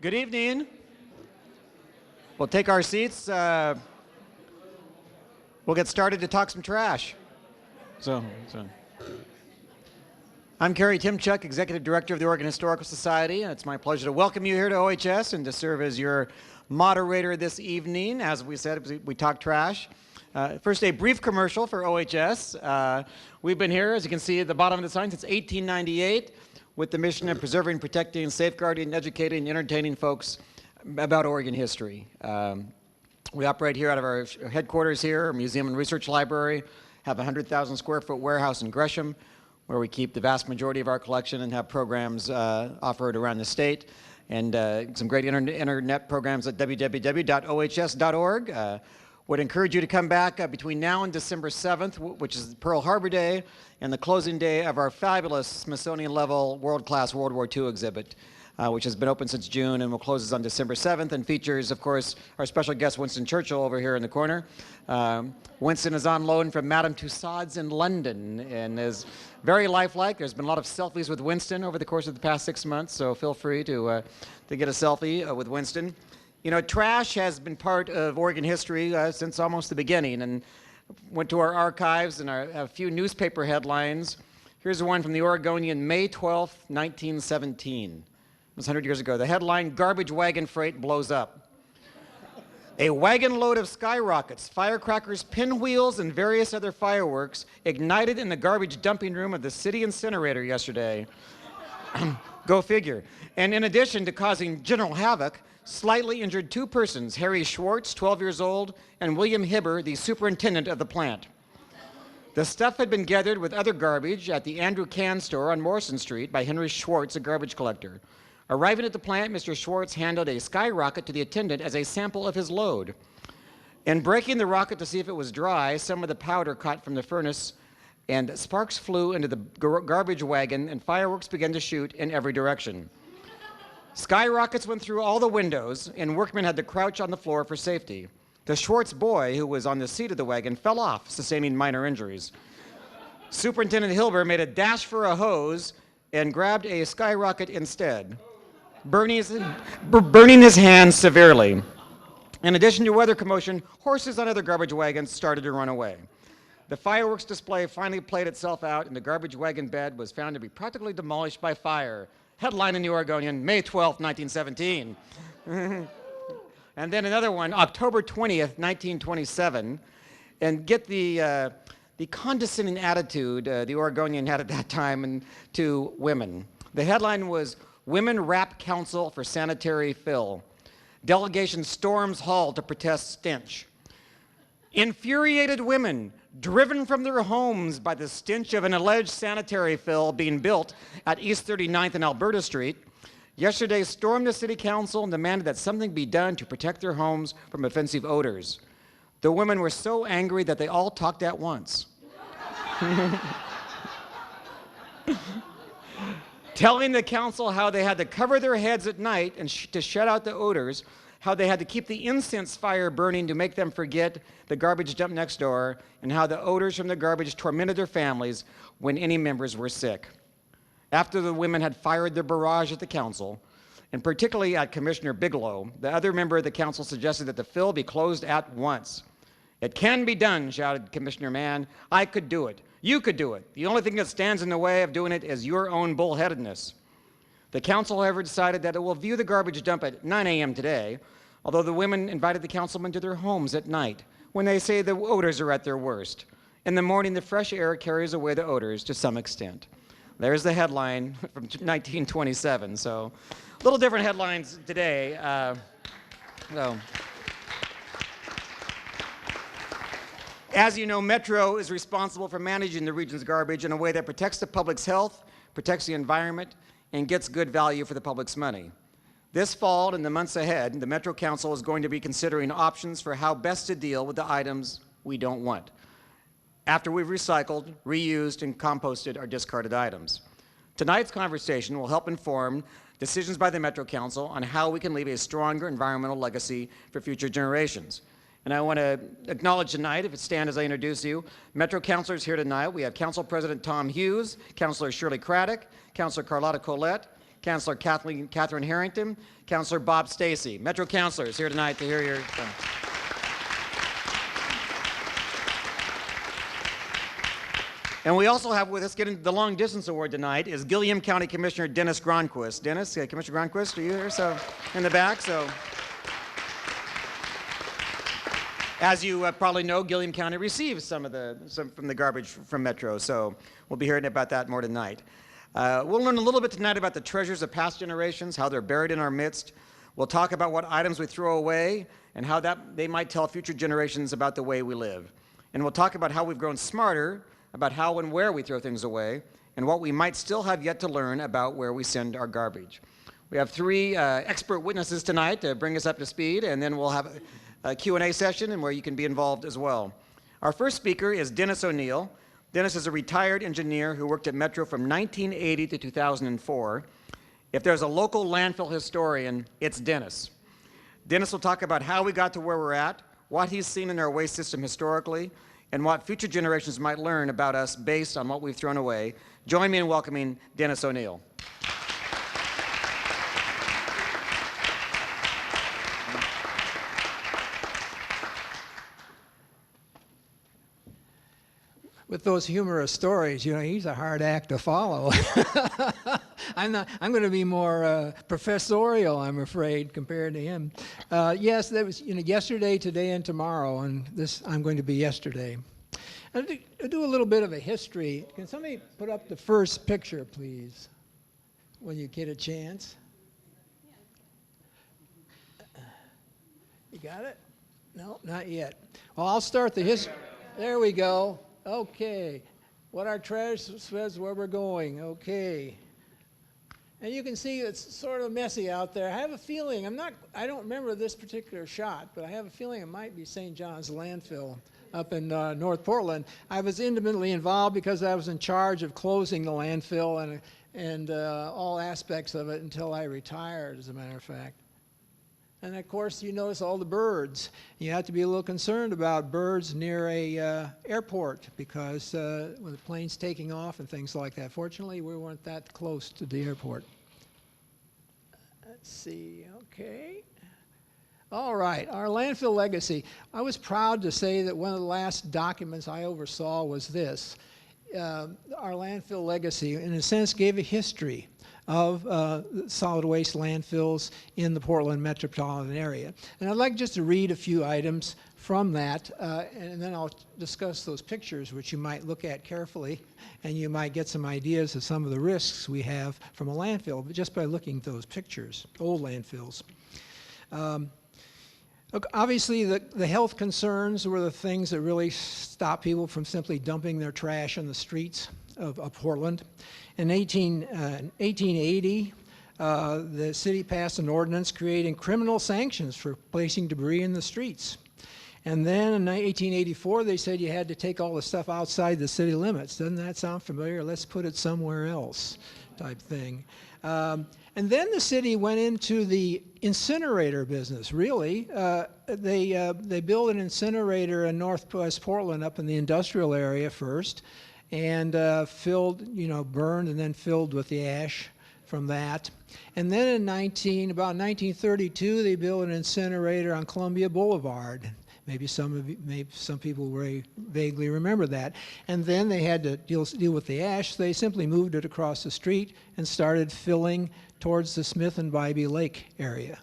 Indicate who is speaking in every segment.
Speaker 1: Good evening. We'll take our seats. We'll get started to talk some trash. I'm Kerry Timchuk, Executive Director of the Oregon Historical Society, and it's my pleasure to welcome you here to OHS and to serve as your moderator this evening. As we said, we talk trash. First, a brief commercial for OHS. We've been here, as you can see at the bottom of the sign, since 1898 with the mission of preserving, protecting, safeguarding, educating, and entertaining folks about Oregon history. We operate here out of our headquarters here, our Museum and Research Library, have a 100,000 square foot warehouse in Gresham, where we keep the vast majority of our collection and have programs offered around the state, and some great internet programs at www.ohs.org. Would encourage you to come back between now and December 7th, which is Pearl Harbor Day, and the closing day of our fabulous Smithsonian-level world-class World War II exhibit, which has been open since June and will close on December 7th, and features, of course, our special guest, Winston Churchill, over here in the corner. Winston is on loan from Madame Tussauds in London and is very lifelike. There's been a lot of selfies with Winston over the course of the past 6 months, so feel free to get a selfie with Winston. You know, trash has been part of Oregon history since almost the beginning, and went to our archives and a few newspaper headlines. Here's one from the Oregonian, May 12th, 1917. It was 100 years ago. The headline, "Garbage Wagon Freight Blows Up." A wagon load of skyrockets, firecrackers, pinwheels, and various other fireworks ignited in the garbage dumping room of the city incinerator yesterday. Go figure. And in addition to causing general havoc, slightly injured two persons, Harry Schwartz, 12 years old, and William Hibber, the superintendent of the plant. The stuff had been gathered with other garbage at the Andrew Can store on Morrison Street by Henry Schwartz, a garbage collector. Arriving at the plant, Mr. Schwartz handed a skyrocket to the attendant as a sample of his load. In breaking the rocket to see if it was dry, some of the powder caught from the furnace, and sparks flew into the garbage wagon, and fireworks began to shoot in every direction. Skyrockets went through all the windows, and workmen had to crouch on the floor for safety. The Schwartz boy, who was on the seat of the wagon, fell off, sustaining minor injuries. Superintendent Hilber made a dash for a hose and grabbed a skyrocket instead, burning his hands severely. In addition to weather commotion, horses on other garbage wagons started to run away. The fireworks display finally played itself out, and the garbage wagon bed was found to be practically demolished by fire. Headline in the Oregonian, May 12th, 1917. And then another one, October 20th, 1927. And get the condescending attitude the Oregonian had at that time to women. The headline was, "Women Rap Council for Sanitary Fill. Delegation storms hall to protest stench." Infuriated women, driven from their homes by the stench of an alleged sanitary fill being built at East 39th and Alberta Street, yesterday stormed the city council and demanded that something be done to protect their homes from offensive odors. The women were so angry that they all talked at once. Telling the council how they had to cover their heads at night and to shut out the odors, how they had to keep the incense fire burning to make them forget the garbage dump next door, and how the odors from the garbage tormented their families when any members were sick. After the women had fired their barrage at the council, and particularly at Commissioner Bigelow, the other member of the council suggested that the fill be closed at once. "It can be done," shouted Commissioner Mann. "I could do it. You could do it. The only thing that stands in the way of doing it is your own bullheadedness." The council, however, decided that it will view the garbage dump at 9 a.m. today, although the women invited the councilmen to their homes at night, when they say the odors are at their worst. In the morning, the fresh air carries away the odors to some extent. There's the headline from 1927. So, a little different headlines today. As you know, Metro is responsible for managing the region's garbage in a way that protects the public's health, protects the environment, and gets good value for the public's money. This fall and in the months ahead, the Metro Council is going to be considering options for how best to deal with the items we don't want, after we've recycled, reused, and composted our discarded items. Tonight's conversation will help inform decisions by the Metro Council on how we can leave a stronger environmental legacy for future generations. And I want to acknowledge tonight, if it stand as I introduce you, Metro councilors here tonight. We have Council President Tom Hughes, Councilor Shirley Craddock, Councilor Carlotta Collette, Councilor Catherine Harrington, Councilor Bob Stacey. Metro councilors here tonight to hear your... And we also have with us, getting the long distance award tonight, is Gilliam County Commissioner Dennis Gronquist. Dennis, Commissioner Gronquist, are you here? So, in the back, so. As you probably know, Gilliam County receives some from the garbage from Metro, so we'll be hearing about that more tonight. We'll learn a little bit tonight about the treasures of past generations, how they're buried in our midst. We'll talk about what items we throw away and how they might tell future generations about the way we live. And we'll talk about how we've grown smarter about how and where we throw things away, and what we might still have yet to learn about where we send our garbage. We have three expert witnesses tonight to bring us up to speed, and then we'll have a Q&A session and where you can be involved as well. Our first speaker is Dennis O'Neill. Dennis is a retired engineer who worked at Metro from 1980 to 2004. If there's a local landfill historian, it's Dennis. Dennis will talk about how we got to where we're at, what he's seen in our waste system historically, and what future generations might learn about us based on what we've thrown away. Join me in welcoming Dennis O'Neill.
Speaker 2: With those humorous stories, you know, he's a hard act to follow. I'm going to be more professorial, I'm afraid, compared to him. Yes, that was, you know, yesterday, today, and tomorrow, and this I'm going to be yesterday. I'll do a little bit of a history. Can somebody put up the first picture, please, when you get a chance? You got it? No, not yet. Well, I'll start the history. There we go. Okay, what our treasure says, where we're going. Okay, and you can see it's sort of messy out there. I have a feeling I don't remember this particular shot, but I have a feeling it might be St. John's landfill up in North Portland. I was intimately involved because I was in charge of closing the landfill and all aspects of it until I retired, as a matter of fact. And of course, you notice all the birds. You have to be a little concerned about birds near a airport because when the plane's taking off and things like that. Fortunately, we weren't that close to the airport. Let's see, okay. All right, our landfill legacy. I was proud to say that one of the last documents I oversaw was this. Our landfill legacy, in a sense, gave a history of solid waste landfills in the Portland metropolitan area. And I'd like just to read a few items from that, and then I'll discuss those pictures, which you might look at carefully, and you might get some ideas of some of the risks we have from a landfill, but just by looking at those pictures, old landfills. Look, obviously, the health concerns were the things that really stopped people from simply dumping their trash on the streets of Portland. In 1880, the city passed an ordinance creating criminal sanctions for placing debris in the streets. And then in 1884, they said you had to take all the stuff outside the city limits. Doesn't that sound familiar? Let's put it somewhere else type thing. And then the city went into the incinerator business, really. They built an incinerator in Northwest Portland up in the industrial area first, and filled, burned and then filled with the ash from that. And then in about 1932, they built an incinerator on Columbia Boulevard. Maybe some people very vaguely remember that. And then they had to deal with the ash. So they simply moved it across the street and started filling towards the Smith and Bybee Lake area.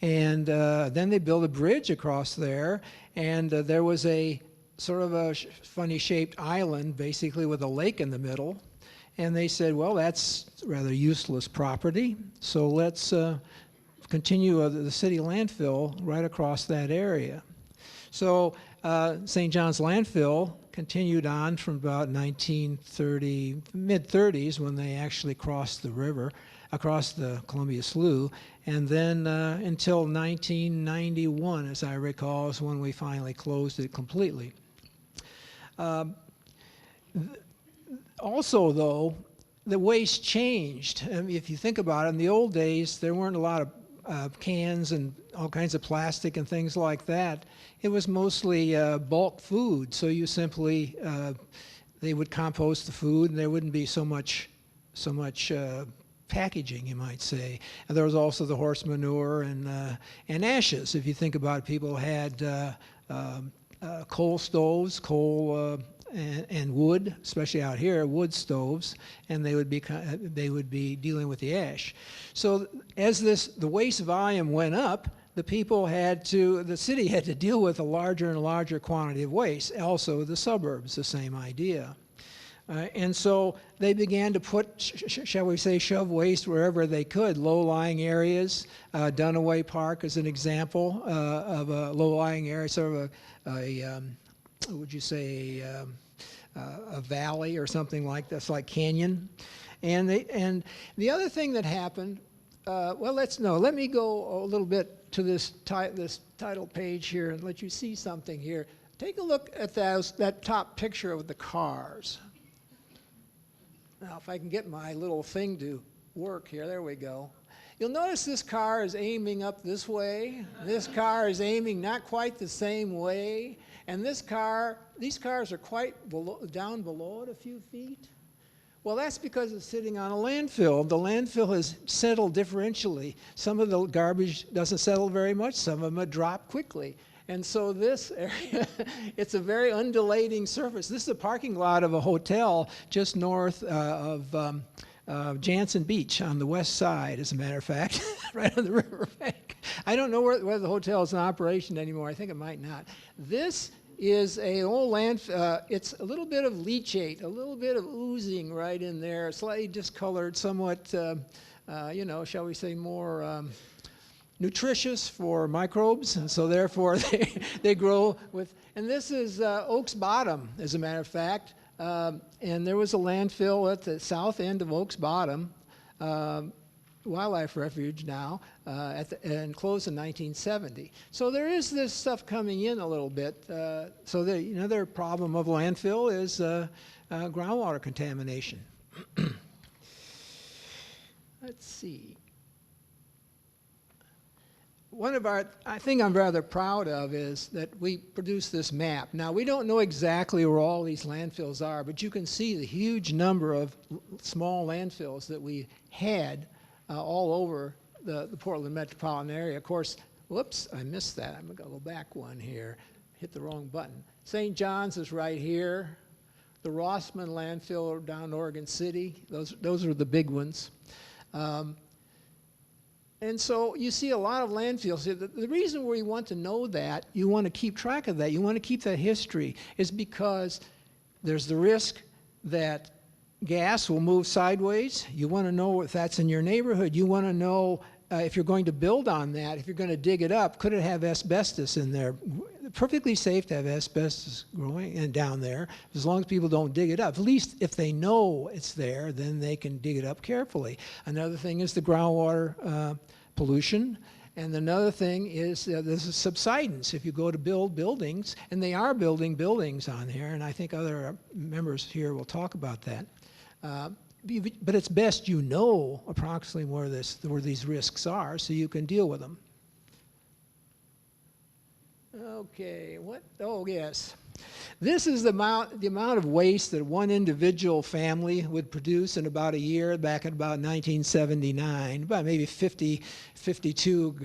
Speaker 2: And then they built a bridge across there, and there was a sort of a funny shaped island, basically with a lake in the middle. And they said, well, that's rather useless property, so let's continue the city landfill right across that area. So St. John's landfill continued on from about 1930, mid-30s, when they actually crossed the river, across the Columbia Slough, and then until 1991, as I recall, is when we finally closed it completely. Also, though, the waste changed. I mean, if you think about it, in the old days, there weren't a lot of cans and all kinds of plastic and things like that. It was mostly bulk food, so you simply, they would compost the food, and there wouldn't be so much packaging, you might say. And there was also the horse manure and ashes. If you think about it, people had coal stoves, and wood, especially out here, wood stoves, and they would be dealing with the ash. So as the waste volume went up, the city had to deal with a larger and larger quantity of waste. Also, the suburbs, the same idea. And so they began to put, shall we say, shove waste wherever they could. Low-lying areas, Dunaway Park is an example of a low-lying area, sort of would you say, a valley or something like this, like canyon. And the other thing that happened, let me go a little bit to this title page here and let you see something here. Take a look at that top picture of the cars. Now, if I can get my little thing to work here, there we go. You'll notice this car is aiming up this way. This car is aiming not quite the same way. And these cars are quite down below it a few feet. Well, that's because it's sitting on a landfill. The landfill has settled differentially. Some of the garbage doesn't settle very much. Some of them drop quickly. And so this area, it's a very undulating surface. This is a parking lot of a hotel just north of Jansen Beach on the west side, as a matter of fact, right on the riverbank. I don't know whether the hotel is in operation anymore. I think it might not. This is an old landfill. It's a little bit of leachate, a little bit of oozing right in there, slightly discolored, somewhat, shall we say, more nutritious for microbes, and so therefore they grow with. And this is Oaks Bottom, as a matter of fact. And there was a landfill at the south end of Oaks Bottom, wildlife refuge now, and closed in 1970. So there is this stuff coming in a little bit. So another problem of landfill is groundwater contamination. Let's see. I think I'm rather proud of is that we produced this map. Now, we don't know exactly where all these landfills are, but you can see the huge number of small landfills that we had all over the Portland metropolitan area. Of course, whoops, I missed that. I'm going to go back one here. Hit the wrong button. St. John's is right here. The Rossman landfill down in Oregon City. Those are the big ones. And so you see a lot of landfills. The reason we want to know that, you want to keep track of that, you want to keep that history, is because there's the risk that gas will move sideways. You want to know if that's in your neighborhood. You want to know if you're going to build on that, if you're going to dig it up, could it have asbestos in there? Perfectly safe to have asbestos growing down there, as long as people don't dig it up. At least if they know it's there, then they can dig it up carefully. Another thing is the groundwater pollution. And another thing is there's a subsidence. If you go to build buildings, and they are building buildings on here, and I think other members here will talk about that. But it's best you know approximately where these risks are so you can deal with them. Okay, oh yes. This is the amount of waste that one individual family would produce in about a year back in about 1979, about maybe 52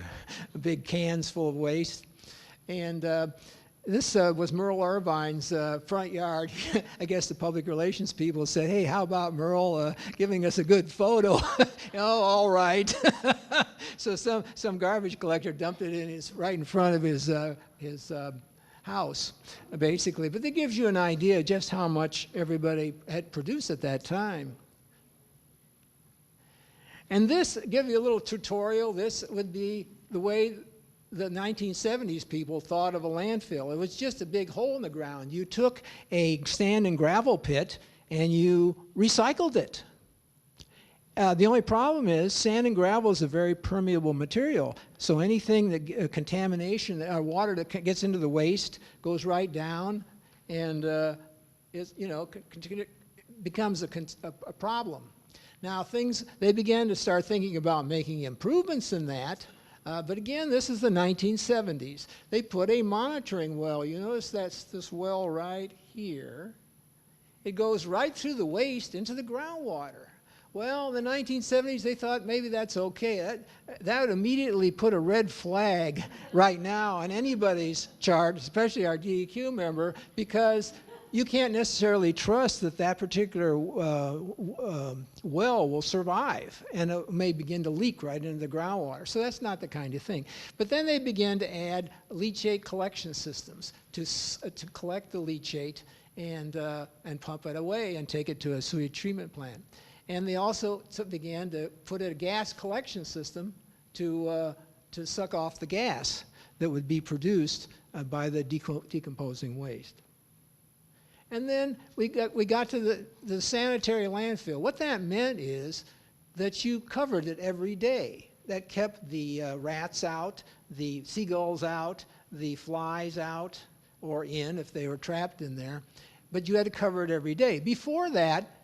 Speaker 2: big cans full of waste. And this was Merle Irvine's front yard. I guess the public relations people said, hey, how about Merle giving us a good photo? Oh, all right. So some garbage collector dumped it right in front of his house, basically. But that gives you an idea just how much everybody had produced at that time. And this, give you a little tutorial, this would be the way the 1970s people thought of a landfill. It was just a big hole in the ground. You took a sand and gravel pit and you recycled it. The only problem is sand and gravel is a very permeable material. So anything that contamination, water that gets into the waste goes right down and becomes a problem. Now they began to start thinking about making improvements in that. But again, this is the 1970s. They put a monitoring well. You notice that's this well right here. It goes right through the waste into the groundwater. Well, in the 1970s, they thought maybe that's okay. That would immediately put a red flag right now on anybody's chart, especially our DEQ member, because you can't necessarily trust that that particular well will survive, and it may begin to leak right into the groundwater. So that's not the kind of thing. But then they began to add leachate collection systems to collect the leachate and pump it away and take it to a sewage treatment plant. And they also began to put a gas collection system to suck off the gas that would be produced by the decomposing waste. And then we got to the sanitary landfill. What that meant is that you covered it every day. That kept the rats out, the seagulls out, the flies out, or in if they were trapped in there. But you had to cover it every day. Before that,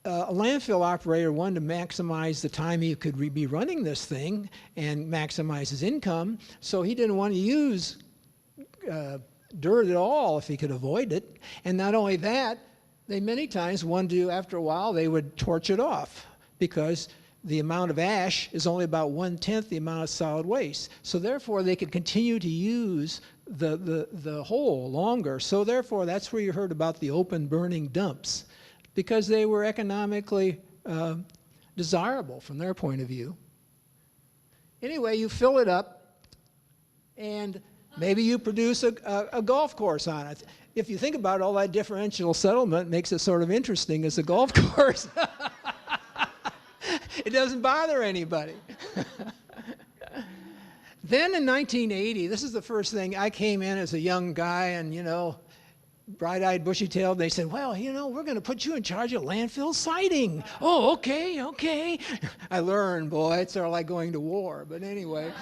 Speaker 2: a landfill operator wanted to maximize the time he could be running this thing and maximize his income, so he didn't want to use dirt at all if he could avoid it. And not only that, they many times wanted to, after a while, they would torch it off because the amount of ash is only about 1/10 the amount of solid waste. So therefore, they could continue to use the hole longer. So therefore, that's where you heard about the open burning dumps, because they were economically desirable from their point of view. Anyway, you fill it up, and maybe you produce a golf course on it. If you think about it, all that differential settlement makes it sort of interesting as a golf course. It doesn't bother anybody. Then in 1980, this is the first thing, I came in as a young guy and, you know, bright-eyed, bushy-tailed. They said, well, you know, we're going to put you in charge of landfill siting. Oh, okay, okay. I learned, boy, it's sort of like going to war. But anyway,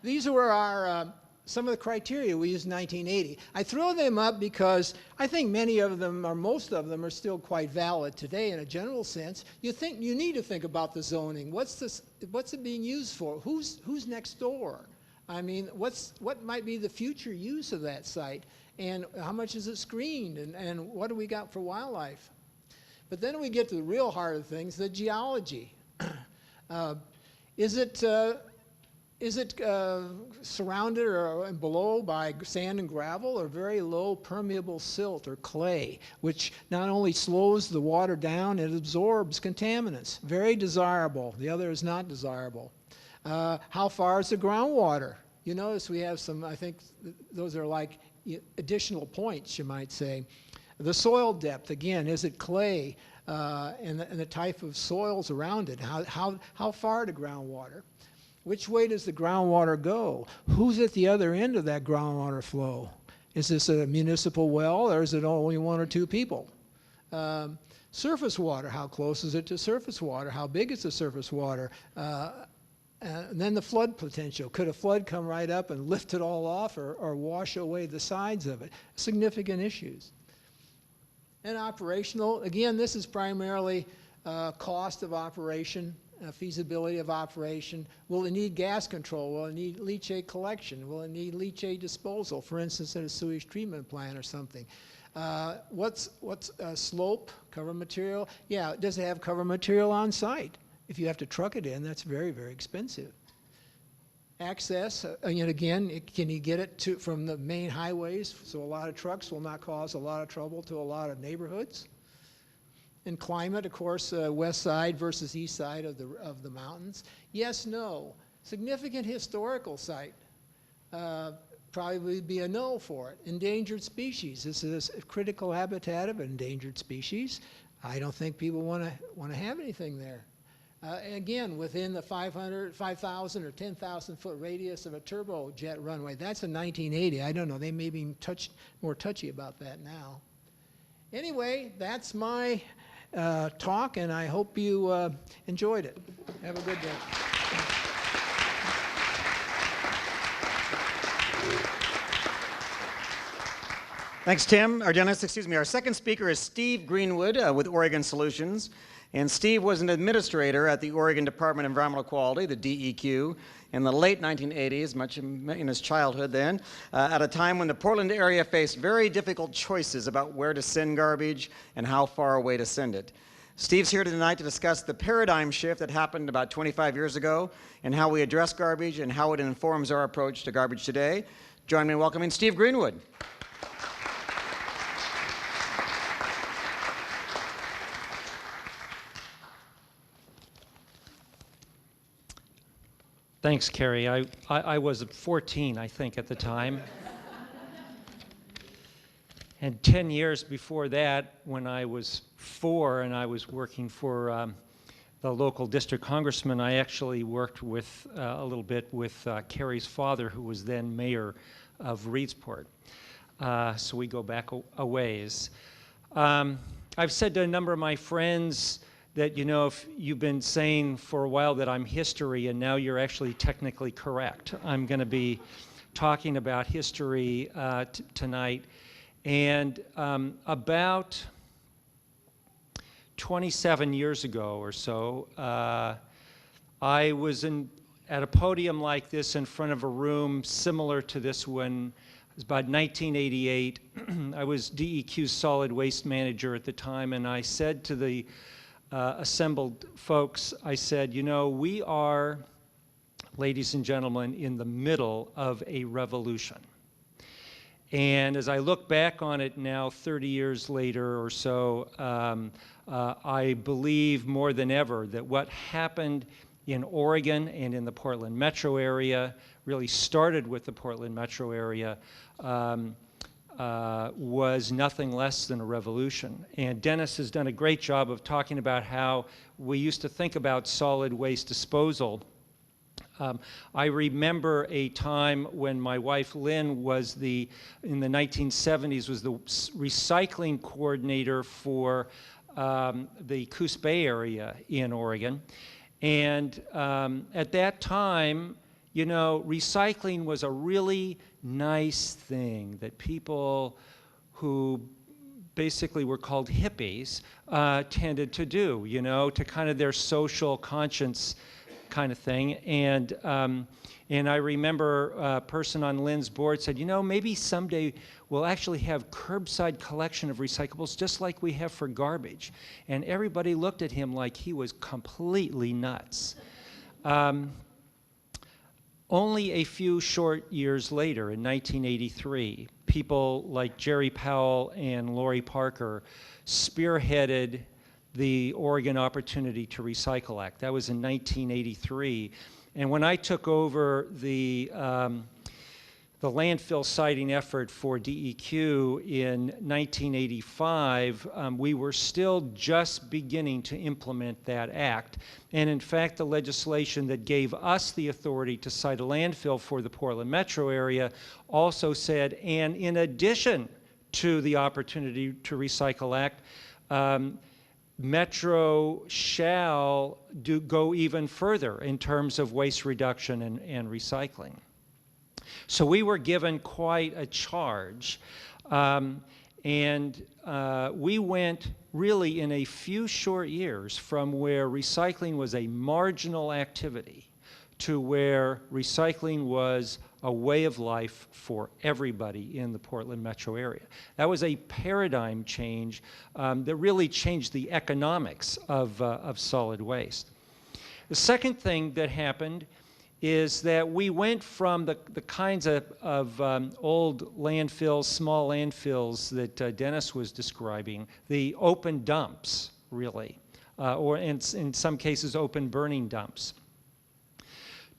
Speaker 2: these were our some of the criteria we used in 1980. I throw them up because I think many of them, or most of them, are still quite valid today in a general sense. You need to think about the zoning. What's it being used for? Who's next door? I mean, what might be the future use of that site? And how much is it screened? And what do we got for wildlife? But then we get to the real heart of things, the geology. Is it surrounded or below by sand and gravel, or very low permeable silt or clay, which not only slows the water down, it absorbs contaminants? Very desirable. The other is not desirable. How far is the groundwater? You notice we have some, I think those are like additional points, you might say. The soil depth, again, is it clay, and the type of soils around it? How far to groundwater? Which way does the groundwater go? Who's at the other end of that groundwater flow? Is this a municipal well, or is it only one or two people? Surface water, how close is it to surface water? How big is the surface water? And then the flood potential. Could a flood come right up and lift it all off, or wash away the sides of it? Significant issues. And operational, again, this is primarily cost of operation, feasibility of operation. Will it need gas control? Will it need leachate collection? Will it need leachate disposal, for instance, at a sewage treatment plant or something? What's slope, cover material? Yeah, does it have cover material on site? If you have to truck it in, that's very, very expensive. Access, again, can you get it from the main highways so a lot of trucks will not cause a lot of trouble to a lot of neighborhoods? And climate, of course, west side versus east side of the mountains. Yes, no. Significant historical site. Probably would be a no for it. Endangered species. This is a critical habitat of endangered species. I don't think people want to have anything there. Again, within the 5,000 or 10,000 foot radius of a turbojet runway. That's in 1980. I don't know. They may be more touchy about that now. Anyway, that's my talk, and I hope you enjoyed it. Have a good day.
Speaker 1: Thanks, Tim. Our second speaker is Steve Greenwood with Oregon Solutions. And Steve was an administrator at the Oregon Department of Environmental Quality, the DEQ, in the late 1980s, much in his childhood then, at a time when the Portland area faced very difficult choices about where to send garbage and how far away to send it. Steve's here tonight to discuss the paradigm shift that happened about 25 years ago and how we address garbage and how it informs our approach to garbage today. Join me in welcoming Steve Greenwood.
Speaker 3: Thanks, Kerry. I was 14, I think, at the time. And 10 years before that, when I was 4 and I was working for the local district congressman, I actually worked with a little bit with Kerry's father, who was then mayor of Reedsport. So we go back a ways. I've said to a number of my friends that, you know, if you've been saying for a while that I'm history, and now you're actually technically correct. I'm going to be talking about history tonight. And about 27 years ago or so, I was at a podium like this in front of a room similar to this one. It was about 1988. I was DEQ's solid waste manager at the time, and I said to the assembled folks, I said, you know, we are, ladies and gentlemen, in the middle of a revolution. And as I look back on it now, 30 years later or so, I believe more than ever that what happened in Oregon and in the Portland metro area really started with the Portland metro area, was nothing less than a revolution. And Dennis has done a great job of talking about how we used to think about solid waste disposal. I remember a time when my wife Lynn was in the 1970s, was the recycling coordinator for the Coos Bay area in Oregon. And at that time, you know, recycling was a really nice thing that people who basically were called hippies tended to do, you know, to kind of their social conscience kind of thing. And I remember a person on Lynn's board said, you know, maybe someday we'll actually have curbside collection of recyclables just like we have for garbage. And everybody looked at him like he was completely nuts. Only a few short years later, in 1983, people like Jerry Powell and Lori Parker spearheaded the Oregon Opportunity to Recycle Act. That was in 1983. And when I took over the landfill siting effort for DEQ in 1985, we were still just beginning to implement that act. And in fact, the legislation that gave us the authority to site a landfill for the Portland metro area also said, and in addition to the Opportunity to Recycle Act, Metro shall go even further in terms of waste reduction and recycling. So we were given quite a charge, and we went really in a few short years from where recycling was a marginal activity to where recycling was a way of life for everybody in the Portland metro area. That was a paradigm change that really changed the economics of solid waste. The second thing that happened is that we went from the kinds of old landfills, small landfills that Dennis was describing, the open dumps, really, or in some cases open burning dumps,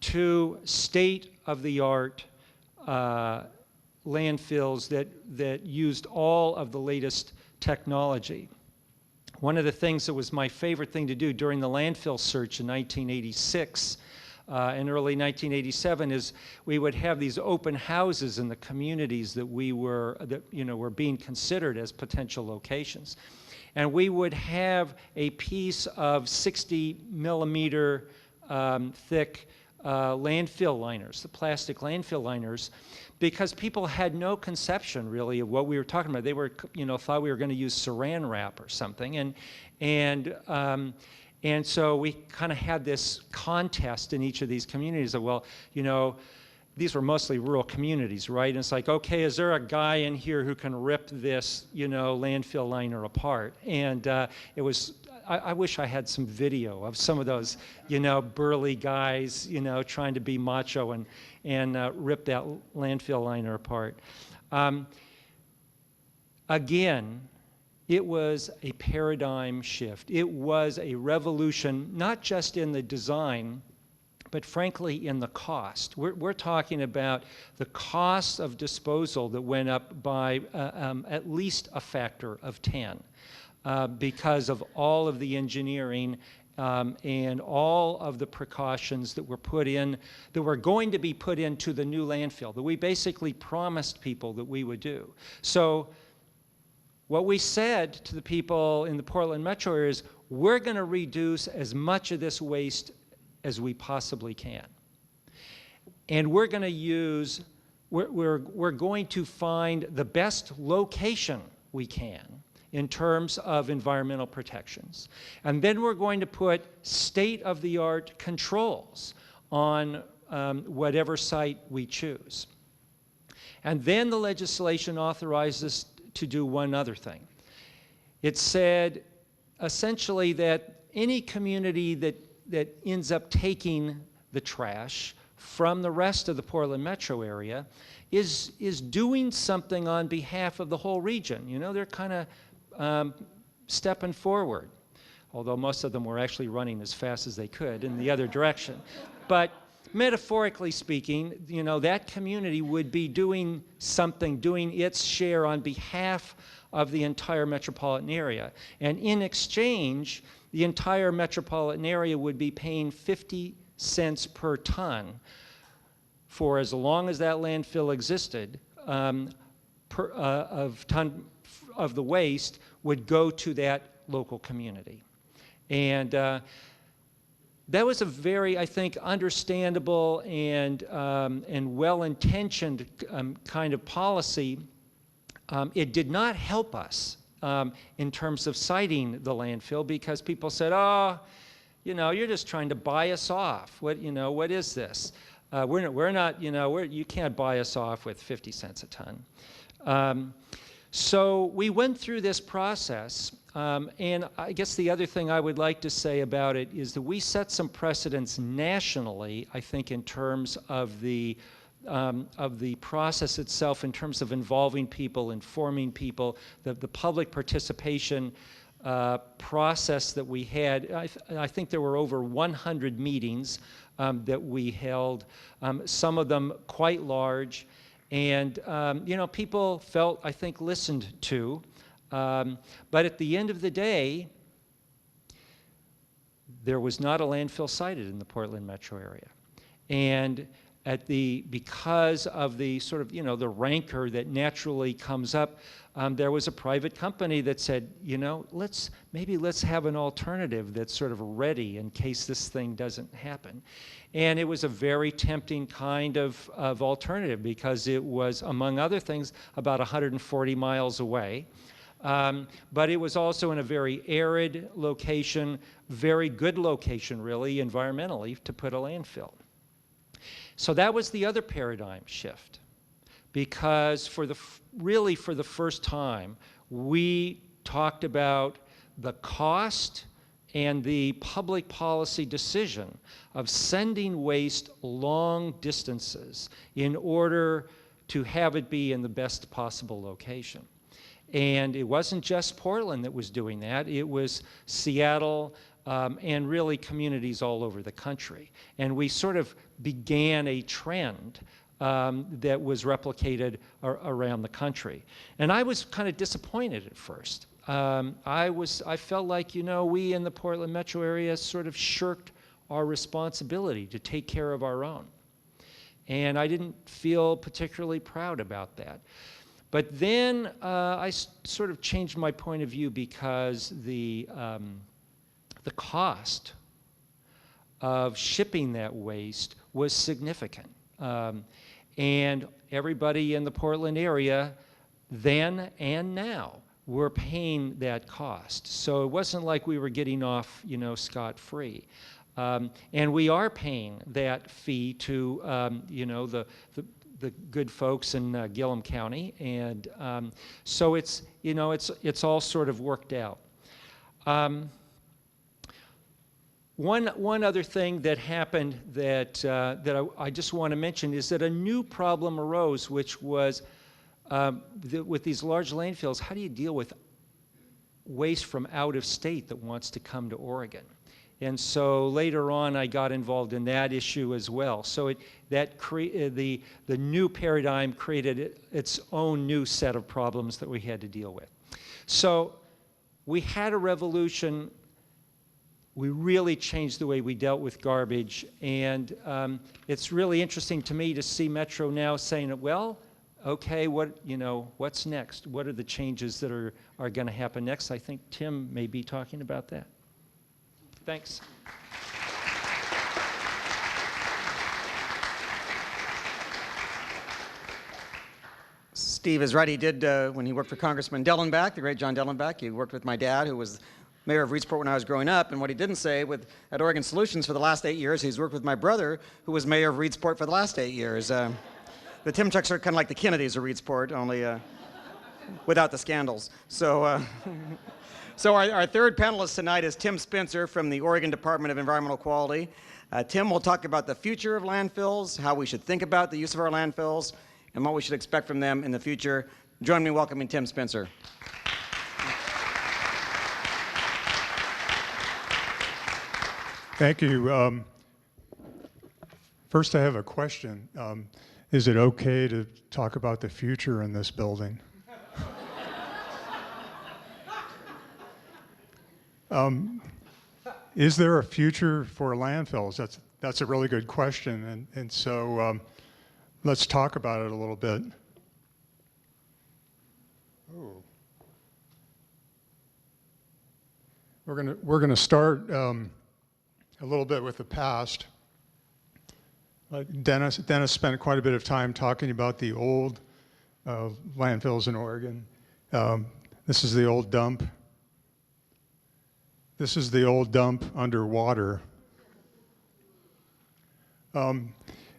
Speaker 3: to state-of-the-art landfills that used all of the latest technology. One of the things that was my favorite thing to do during the landfill search in 1986 and early 1987 is we would have these open houses in the communities that were being considered as potential locations. And we would have a piece of 60 millimeter thick landfill liners, the plastic landfill liners, because people had no conception really of what we were talking about. They were, thought we were going to use saran wrap or something, and so we kind of had this contest in each of these communities of, well, these were mostly rural communities, right? And it's like, okay, is there a guy in here who can rip this, landfill liner apart? And it was I wish I had some video of some of those, you know, burly guys, you know, trying to be macho and rip that landfill liner apart. Again, it was a paradigm shift. It was a revolution, not just in the design, but frankly in the cost. We're talking about the cost of disposal that went up by at least a factor of 10 because of all of the engineering and all of the precautions that were put in, that were going to be put into the new landfill, that we basically promised people that we would do. So what we said to the people in the Portland metro area is, we're going to reduce as much of this waste as we possibly can. And we're going to use, we're going to find the best location we can in terms of environmental protections. And then we're going to put state-of-the-art controls on whatever site we choose. And then the legislation authorized us to do one other thing. It said essentially that any community that ends up taking the trash from the rest of the Portland metro area is doing something on behalf of the whole region. You know, they're kind of stepping forward, although most of them were actually running as fast as they could in the other direction. But metaphorically speaking, you know, that community would be doing something, doing its share on behalf of the entire metropolitan area. And in exchange, the entire metropolitan area would be paying 50 cents per ton for as long as that landfill existed, of ton of the waste would go to that local community. And that was a very, I think, understandable and well-intentioned kind of policy. It did not help us in terms of citing the landfill, because people said, oh, you know, you're just trying to buy us off. What, you know, what is this? We're not, you know, you can't buy us off with 50 cents a ton. So we went through this process, and I guess the other thing I would like to say about it is that we set some precedents nationally, I think, in terms of the process itself, in terms of involving people, informing people, the public participation process that we had. I think there were over 100 meetings that we held, some of them quite large. And, you know, people felt, I think, listened to. But at the end of the day, there was not a landfill sited in the Portland metro area. And because of the sort of, you know, the rancor that naturally comes up, there was a private company that said, you know, maybe let's have an alternative that's sort of ready in case this thing doesn't happen. And it was a very tempting kind of alternative, because it was, among other things, about 140 miles away. But it was also in a very arid location, very good location, really, environmentally, to put a landfill. So that was the other paradigm shift, because really for the first time, we talked about the cost and the public policy decision of sending waste long distances in order to have it be in the best possible location. And it wasn't just Portland that was doing that. It was Seattle, and really communities all over the country. And we sort of began a trend that was replicated around the country. And I was kind of disappointed at first. I felt like, you know, we in the Portland metro area sort of shirked our responsibility to take care of our own. And I didn't feel particularly proud about that. But then I sort of changed my point of view, because the cost of shipping that waste was significant. And everybody in the Portland area then and now were paying that cost. So it wasn't like we were getting off, you know, scot-free. And we are paying that fee to, you know, the good folks in Gillum County. And so it's, you know, it's all sort of worked out. One other thing that happened that I just want to mention is that a new problem arose, which was with these large landfills. How do you deal with waste from out of state that wants to come to Oregon? And so later on, I got involved in that issue as well. So the new paradigm created its own new set of problems that we had to deal with. So we had a revolution. We really changed the way we dealt with garbage. And it's really interesting to me to see Metro now saying, well, okay, what's next? What are the changes that are going to happen next? I think Tim may be talking about that. Thanks.
Speaker 1: Steve is right. He did, when he worked for Congressman Dellenbach, the great John Dellenbach, he worked with my dad, who was mayor of Reedsport when I was growing up. And what he didn't say at Oregon Solutions for the last 8 years, he's worked with my brother, who was mayor of Reedsport for the last 8 years. The Timchucks are kind of like the Kennedys of Reedsport, only without the scandals. So, so our third panelist tonight is Tim Spencer from the Oregon Department of Environmental Quality. Tim will talk about the future of landfills, how we should think about the use of our landfills, and what we should expect from them in the future. Join me in welcoming Tim Spencer.
Speaker 4: Thank you. First, I have a question. Is it okay to talk about the future in this building? Is there a future for landfills? That's a really good question, and so let's talk about it a little bit. Oh. We're gonna start a little bit with the past. Dennis spent quite a bit of time talking about the old landfills in Oregon. This is the old dump. This is the old dump underwater. And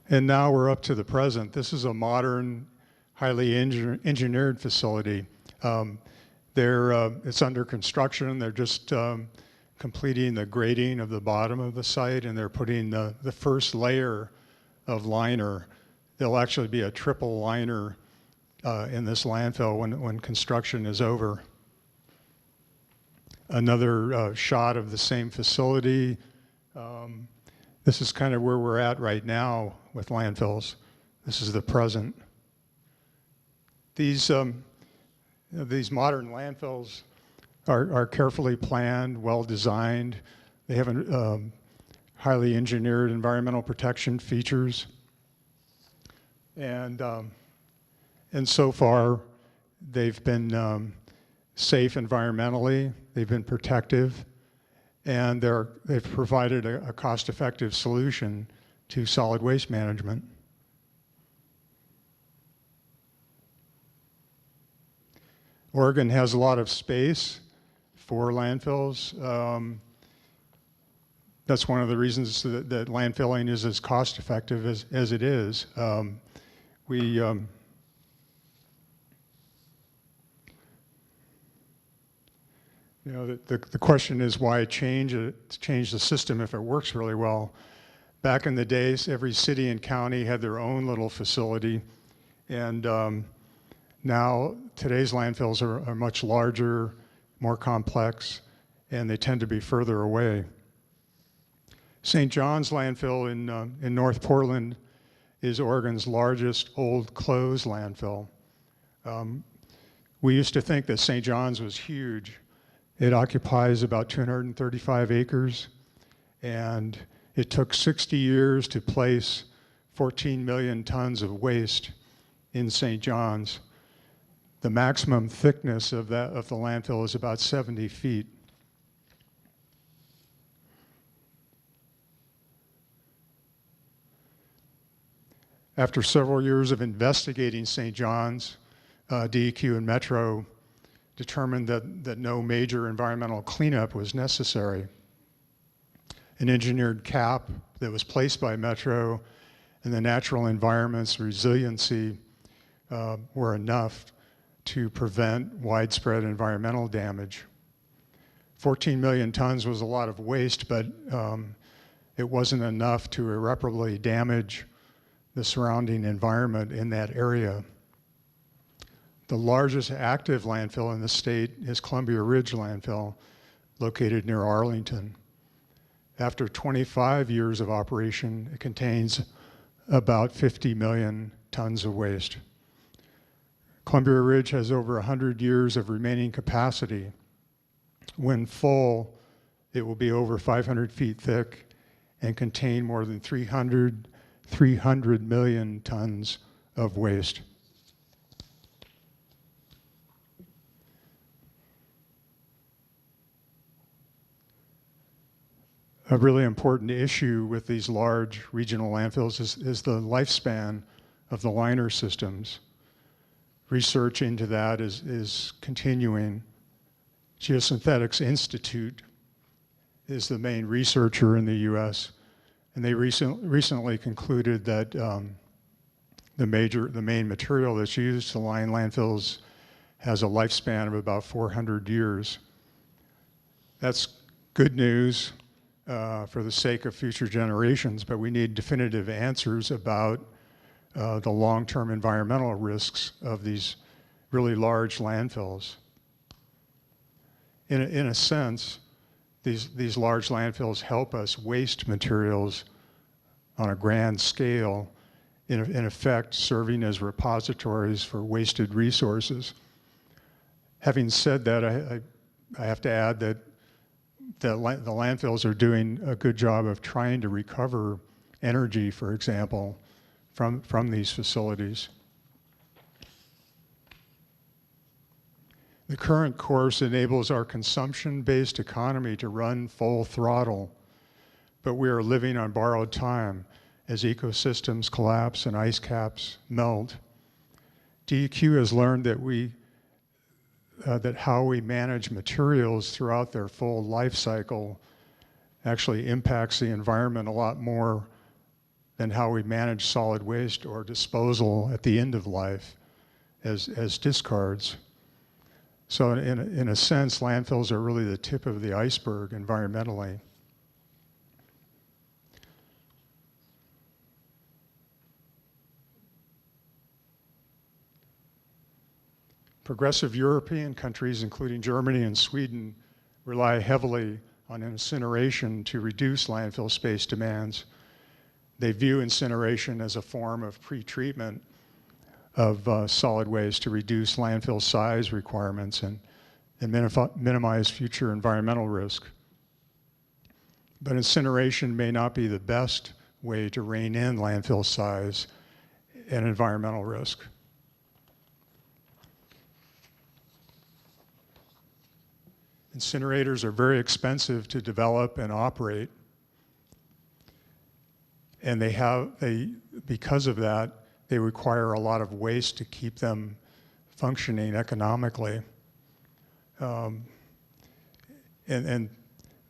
Speaker 4: now we're up to the present. This is a modern, highly engineered facility. It's under construction. They're just completing the grading of the bottom of the site, and they're putting the first layer of liner. There'll actually be a triple liner in this landfill when construction is over. Another shot of the same facility. This is kind of where we're at right now with landfills. This is the present. These modern landfills are carefully planned, well designed. They have highly engineered environmental protection features, and so far they've been safe environmentally. They've been protective, and they've provided a cost-effective solution to solid waste management. Oregon has a lot of space for landfills. That's one of the reasons that landfilling is as cost-effective as it is. The question is why change the system if it works really well. Back in the days, every city and county had their own little facility, and now today's landfills are much larger, more complex, and they tend to be further away. St. John's landfill in North Portland is Oregon's largest old closed landfill. We used to think that St. John's was huge. It occupies about 235 acres, and it took 60 years to place 14 million tons of waste in St. John's. The maximum thickness of the landfill is about 70 feet. After several years of investigating St. John's, DEQ and Metro determined that no major environmental cleanup was necessary. An engineered cap that was placed by Metro and the natural environment's resiliency were enough to prevent widespread environmental damage. 14 million tons was a lot of waste, but it wasn't enough to irreparably damage the surrounding environment in that area. The largest active landfill in the state is Columbia Ridge Landfill, located near Arlington. After 25 years of operation, it contains about 50 million tons of waste. Columbia Ridge has over 100 years of remaining capacity. When full, it will be over 500 feet thick and contain more than 300 million tons of waste. A really important issue with these large regional landfills is the lifespan of the liner systems. Research into that is continuing. Geosynthetics Institute is the main researcher in the US, and they recently concluded that the main material that's used to line landfills has a lifespan of about 400 years. That's good news for the sake of future generations, but we need definitive answers about the long-term environmental risks of these really large landfills. In a sense, these large landfills help us waste materials on a grand scale, in effect serving as repositories for wasted resources. Having said that, I have to add that the landfills are doing a good job of trying to recover energy, for example, from these facilities. The current course enables our consumption-based economy to run full throttle, but we are living on borrowed time as ecosystems collapse and ice caps melt. DEQ has learned that how we manage materials throughout their full life cycle actually impacts the environment a lot more than how we manage solid waste or disposal at the end of life as discards. So in a sense, landfills are really the tip of the iceberg environmentally. Progressive European countries, including Germany and Sweden, rely heavily on incineration to reduce landfill space demands. They view incineration as a form of pre-treatment of solid waste to reduce landfill size requirements and minimize future environmental risk. But incineration may not be the best way to rein in landfill size and environmental risk. Incinerators are very expensive to develop and operate, and because of that, they require a lot of waste to keep them functioning economically. And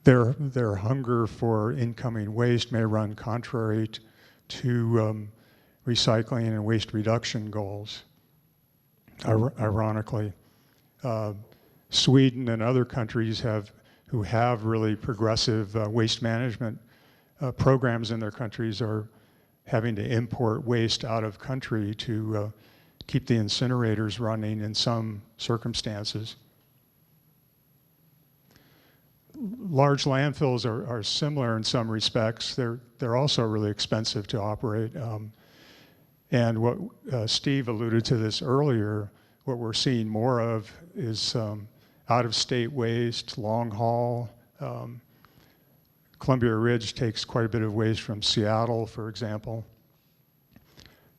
Speaker 4: their hunger for incoming waste may run contrary to recycling and waste reduction goals, ironically. Sweden and other countries who have really progressive waste management programs in their countries are having to import waste out of country to keep the incinerators running in some circumstances. Large landfills are similar in some respects. They're also really expensive to operate. And what Steve alluded to this earlier, what we're seeing more of is out-of-state waste, long haul. Columbia Ridge takes quite a bit of waste from Seattle, for example.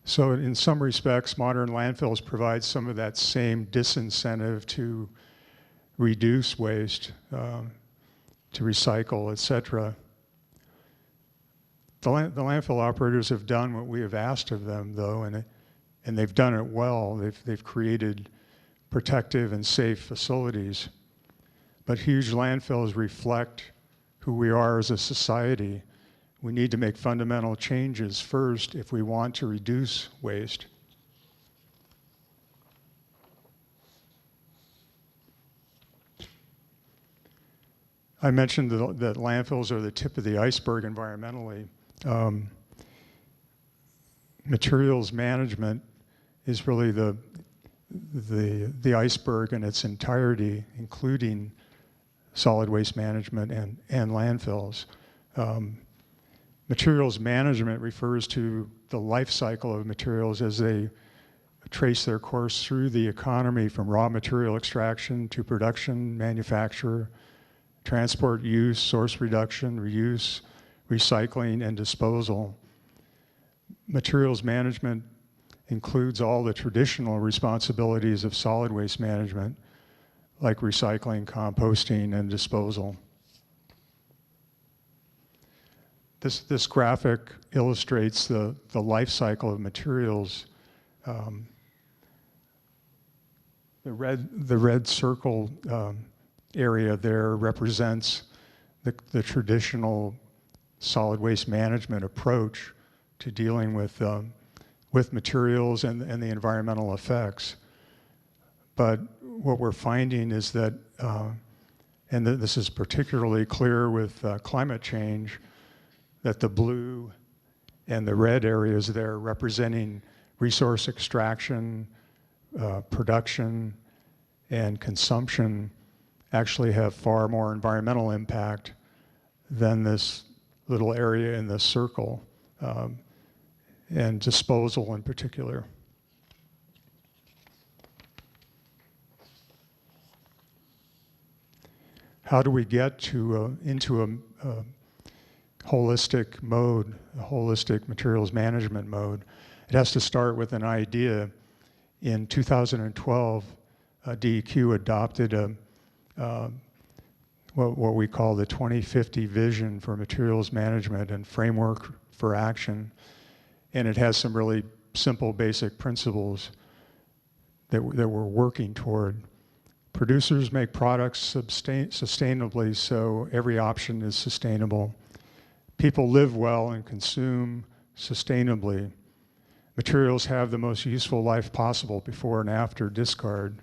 Speaker 4: So in some respects, modern landfills provide some of that same disincentive to reduce waste, to recycle, et cetera. The landfill operators have done what we have asked of them, though, and they've done it well. They've created protective and safe facilities. But huge landfills reflect who we are as a society. We need to make fundamental changes first if we want to reduce waste. I mentioned that landfills are the tip of the iceberg environmentally. Materials management is really the iceberg in its entirety, including solid waste management and landfills. Materials management refers to the life cycle of materials as they trace their course through the economy, from raw material extraction to production, manufacture, transport, use, source reduction, reuse, recycling, and disposal. Materials management includes all the traditional responsibilities of solid waste management, like recycling, composting, and disposal. This graphic illustrates the life cycle of materials. The red circle area there represents the traditional solid waste management approach to dealing with materials and the environmental effects. But what we're finding is that, and this is particularly clear with climate change, that the blue and the red areas there representing resource extraction, production, and consumption actually have far more environmental impact than this little area in this circle, and disposal in particular. How do we get into a holistic mode, a holistic materials management mode? It has to start with an idea. In 2012, DEQ adopted what we call the 2050 vision for materials management and framework for action. And it has some really simple, basic principles that we're working toward. Producers make products sustainably, so every option is sustainable. People live well and consume sustainably. Materials have the most useful life possible before and after discard.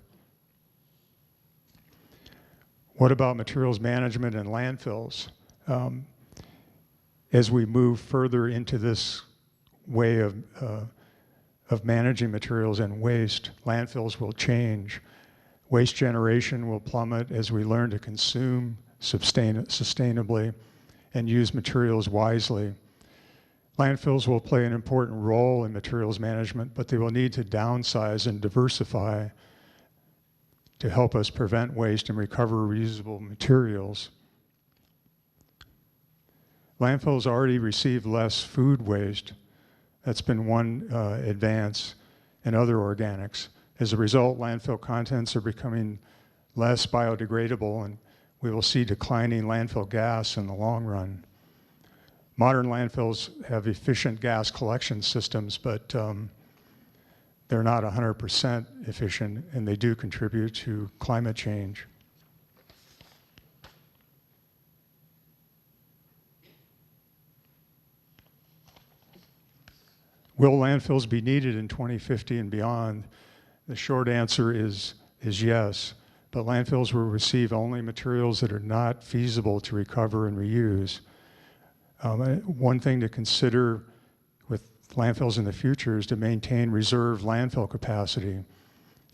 Speaker 4: What about materials management and landfills? As we move further into this way of managing materials and waste, landfills will change. Waste generation will plummet as we learn to consume sustainably and use materials wisely. Landfills will play an important role in materials management, but they will need to downsize and diversify to help us prevent waste and recover reusable materials. Landfills already receive less food waste. That's been one advance in other organics. As a result, landfill contents are becoming less biodegradable, and we will see declining landfill gas in the long run. Modern landfills have efficient gas collection systems, but they're not 100% efficient, and they do contribute to climate change. Will landfills be needed in 2050 and beyond? The short answer is yes, but landfills will receive only materials that are not feasible to recover and reuse. One thing to consider with landfills in the future is to maintain reserve landfill capacity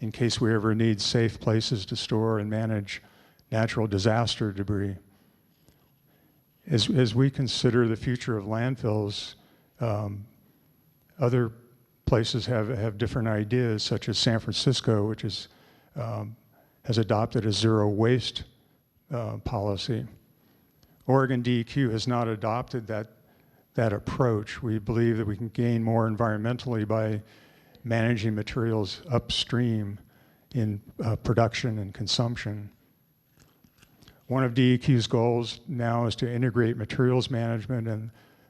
Speaker 4: in case we ever need safe places to store and manage natural disaster debris. As we consider the future of landfills, other places have different ideas, such as San Francisco, which has adopted a zero waste policy. Oregon DEQ has not adopted that approach. We believe that we can gain more environmentally by managing materials upstream in production and consumption. One of DEQ's goals now is to integrate materials management and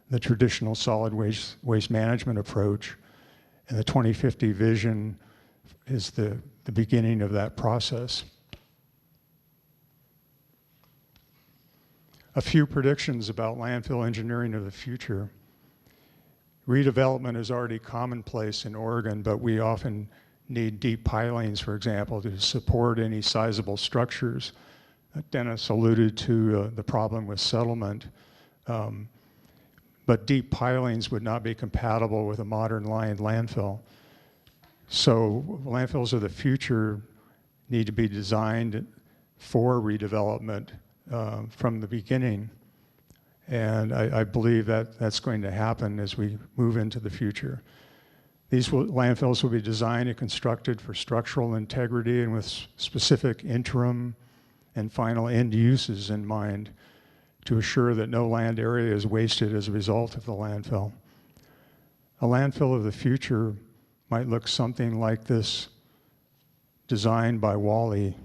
Speaker 4: the traditional solid waste management approach, and the 2050 vision is the beginning of that process. A few predictions about landfill engineering of the future. Redevelopment is already commonplace in Oregon, but we often need deep pilings, for example, to support any sizable structures. Dennis alluded to the problem with settlement, but deep pilings would not be compatible with a modern lined landfill. So landfills of the future need to be designed for redevelopment from the beginning. And I believe that that's going to happen as we move into the future. These landfills will be designed and constructed for structural integrity and with specific interim and final end uses in mind to assure that no land area is wasted as a result of the landfill. A landfill of the future might look something like this, designed by Wall-E.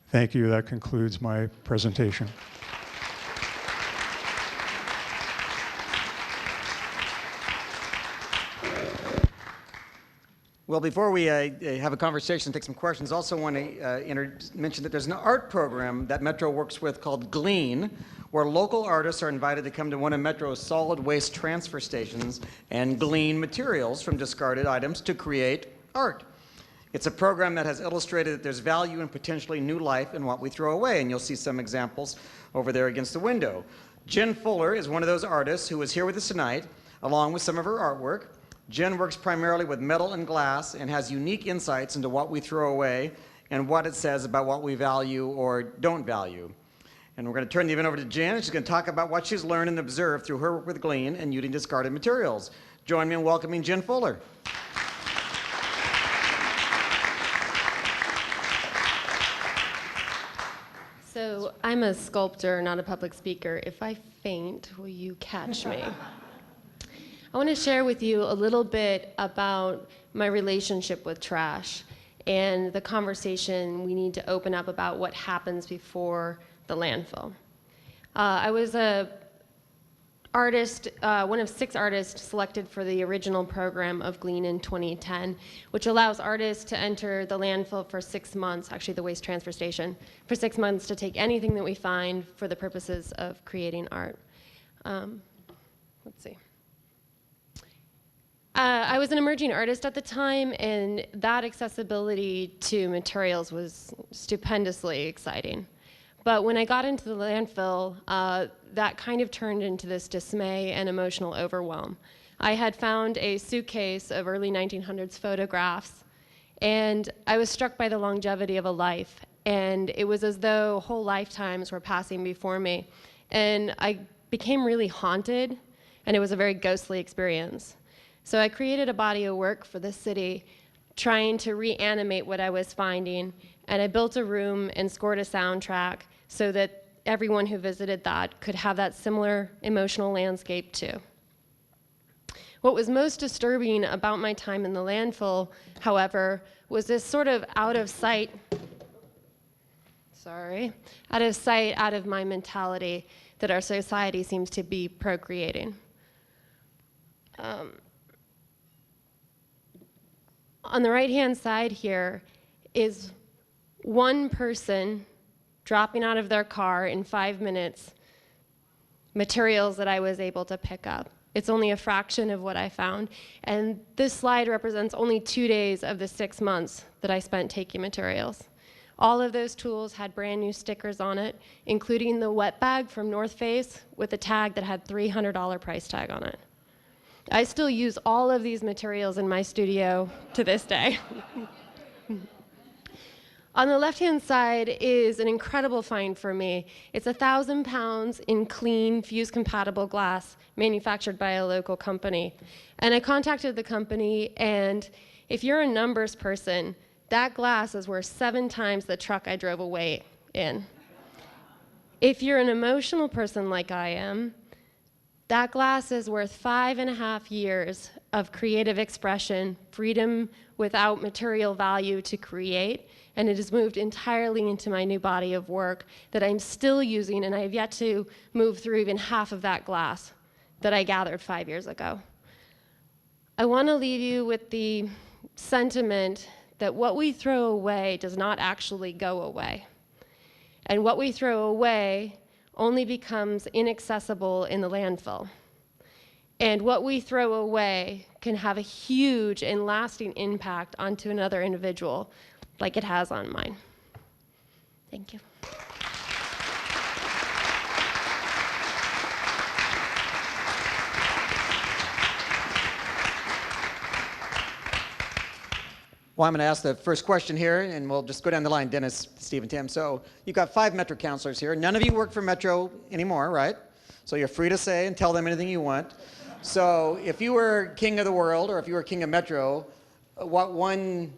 Speaker 4: Thank you. That concludes my presentation.
Speaker 1: Well, before we have a conversation and take some questions, I also want to mention that there's an art program that Metro works with called Glean, where local artists are invited to come to one of Metro's solid waste transfer stations and glean materials from discarded items to create art. It's a program that has illustrated that there's value and potentially new life in what we throw away, and you'll see some examples over there against the window. Jen Fuller is one of those artists who is here with us tonight, along with some of her artwork. Jen works primarily with metal and glass and has unique insights into what we throw away and what it says about what we value or don't value. And we're going to turn the event over to Jen, and she's going to talk about what she's learned and observed through her work with Glean and using discarded materials. Join me in welcoming Jen Fuller.
Speaker 5: So I'm a sculptor, not a public speaker. If I faint, will you catch me? I want to share with you a little bit about my relationship with trash and the conversation we need to open up about what happens before the landfill. I was a artist, one of 6 artists selected for the original program of Glean in 2010, which allows artists to enter the landfill for 6 months, actually the waste transfer station, for 6 months to take anything that we find for the purposes of creating art. Let's see. I was an emerging artist at the time, and that accessibility to materials was stupendously exciting. But when I got into the landfill, that kind of turned into this dismay and emotional overwhelm. I had found a suitcase of early 1900s photographs, and I was struck by the longevity of a life. And it was as though whole lifetimes were passing before me. And I became really haunted, and it was a very ghostly experience. So I created a body of work for the city, trying to reanimate what I was finding, and I built a room and scored a soundtrack so that everyone who visited that could have that similar emotional landscape too. What was most disturbing about my time in the landfill, however, was this sort of out of sight, out of mind mentality that our society seems to be procreating. On the right-hand side here is one person dropping out of their car in 5 minutes materials that I was able to pick up. It's only a fraction of what I found. And this slide represents only 2 days of the 6 months that I spent taking materials. All of those tools had brand new stickers on it, including the wet bag from North Face with a tag that had $300 price tag on it. I still use all of these materials in my studio to this day. On the left-hand side is an incredible find for me. It's 1,000 pounds in clean, fuse-compatible glass manufactured by a local company. And I contacted the company, and if you're a numbers person, that glass is worth 7 times the truck I drove away in. If you're an emotional person like I am, that glass is worth 5.5 years of creative expression, freedom without material value to create, and it has moved entirely into my new body of work that I'm still using, and I have yet to move through even half of that glass that I gathered 5 years ago. I want to leave you with the sentiment that what we throw away does not actually go away. And what we throw away only becomes inaccessible in the landfill. And what we throw away can have a huge and lasting impact onto another individual, like it has on mine. Thank you.
Speaker 1: Well, I'm going to ask the first question here, and we'll just go down the line. Dennis, Steve, and Tim. So you've got 5 Metro councilors here. None of you work for Metro anymore, right? So you're free to say and tell them anything you want. So if you were king of the world, or if you were king of Metro, what one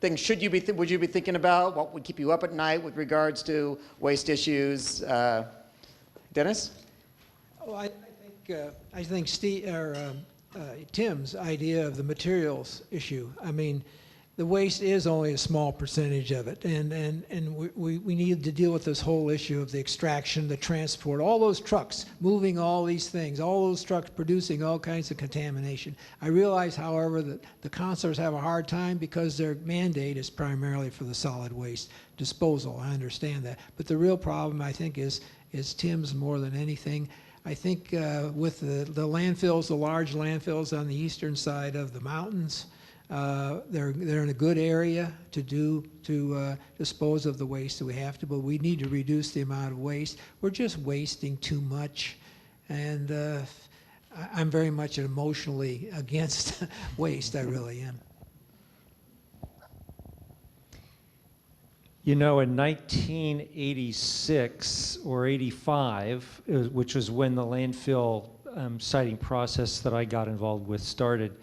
Speaker 1: thing would you be thinking about? What would keep you up at night with regards to waste issues? Dennis?
Speaker 2: Oh, I think Tim's idea of the materials issue. I mean, the waste is only a small percentage of it, and we need to deal with this whole issue of the extraction, the transport, all those trucks moving all these things, all those trucks producing all kinds of contamination. I realize, however, that the councilors have a hard time because their mandate is primarily for the solid waste disposal. I understand that, but the real problem, I think, is Tim's more than anything. I think with the landfills, the large landfills on the eastern side of the mountains, they're in a good area to dispose of the waste that we have to, but we need to reduce the amount of waste. We're just wasting too much, and I'm very much emotionally against waste. I really am.
Speaker 3: You know, in 1986 or 85, which was when the landfill siting process that I got involved with started,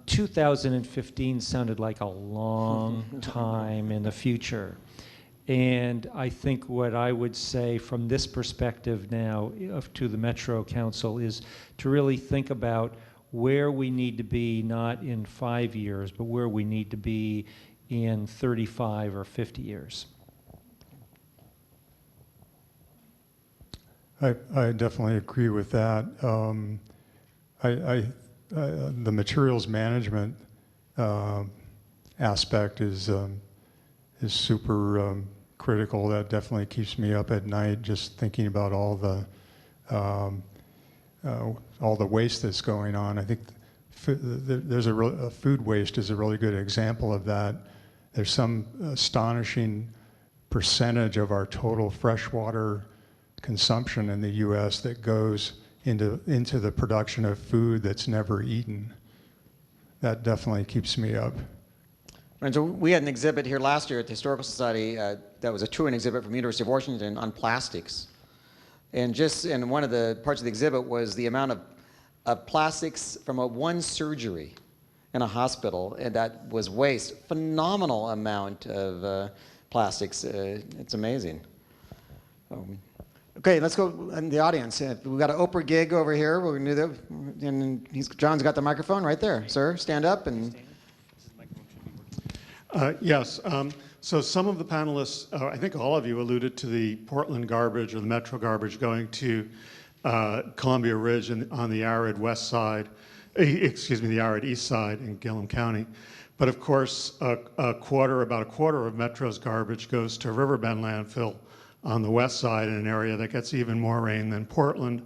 Speaker 3: 2015 sounded like a long time in the future. And I think what I would say from this perspective now to the Metro Council is to really think about where we need to be, not in 5 years, but where we need to be in 35 or 50 years.
Speaker 4: I definitely agree with that. The materials management aspect is super critical. That definitely keeps me up at night, just thinking about all the waste that's going on. I think there's food waste is a really good example of that. There's some astonishing percentage of our total freshwater consumption in the U.S. that goes into the production of food that's never eaten. That definitely keeps me up.
Speaker 1: And so we had an exhibit here last year at the Historical Society that was a touring exhibit from the University of Washington on plastics. And one of the parts of the exhibit was the amount of plastics from one surgery in a hospital, and that was waste. Phenomenal amount of plastics. It's amazing. Okay, let's go in the audience. We've got an Oprah gig over here. We're gonna do that, and John's got the microphone right there. Sir, stand up and.
Speaker 6: Yes. So some of the panelists, I think all of you, alluded to the Portland garbage or the Metro garbage going to Columbia Ridge on the arid west side, the arid east side in Gillum County. But of course, about a quarter of Metro's garbage goes to Riverbend landfill on the west side in an area that gets even more rain than Portland.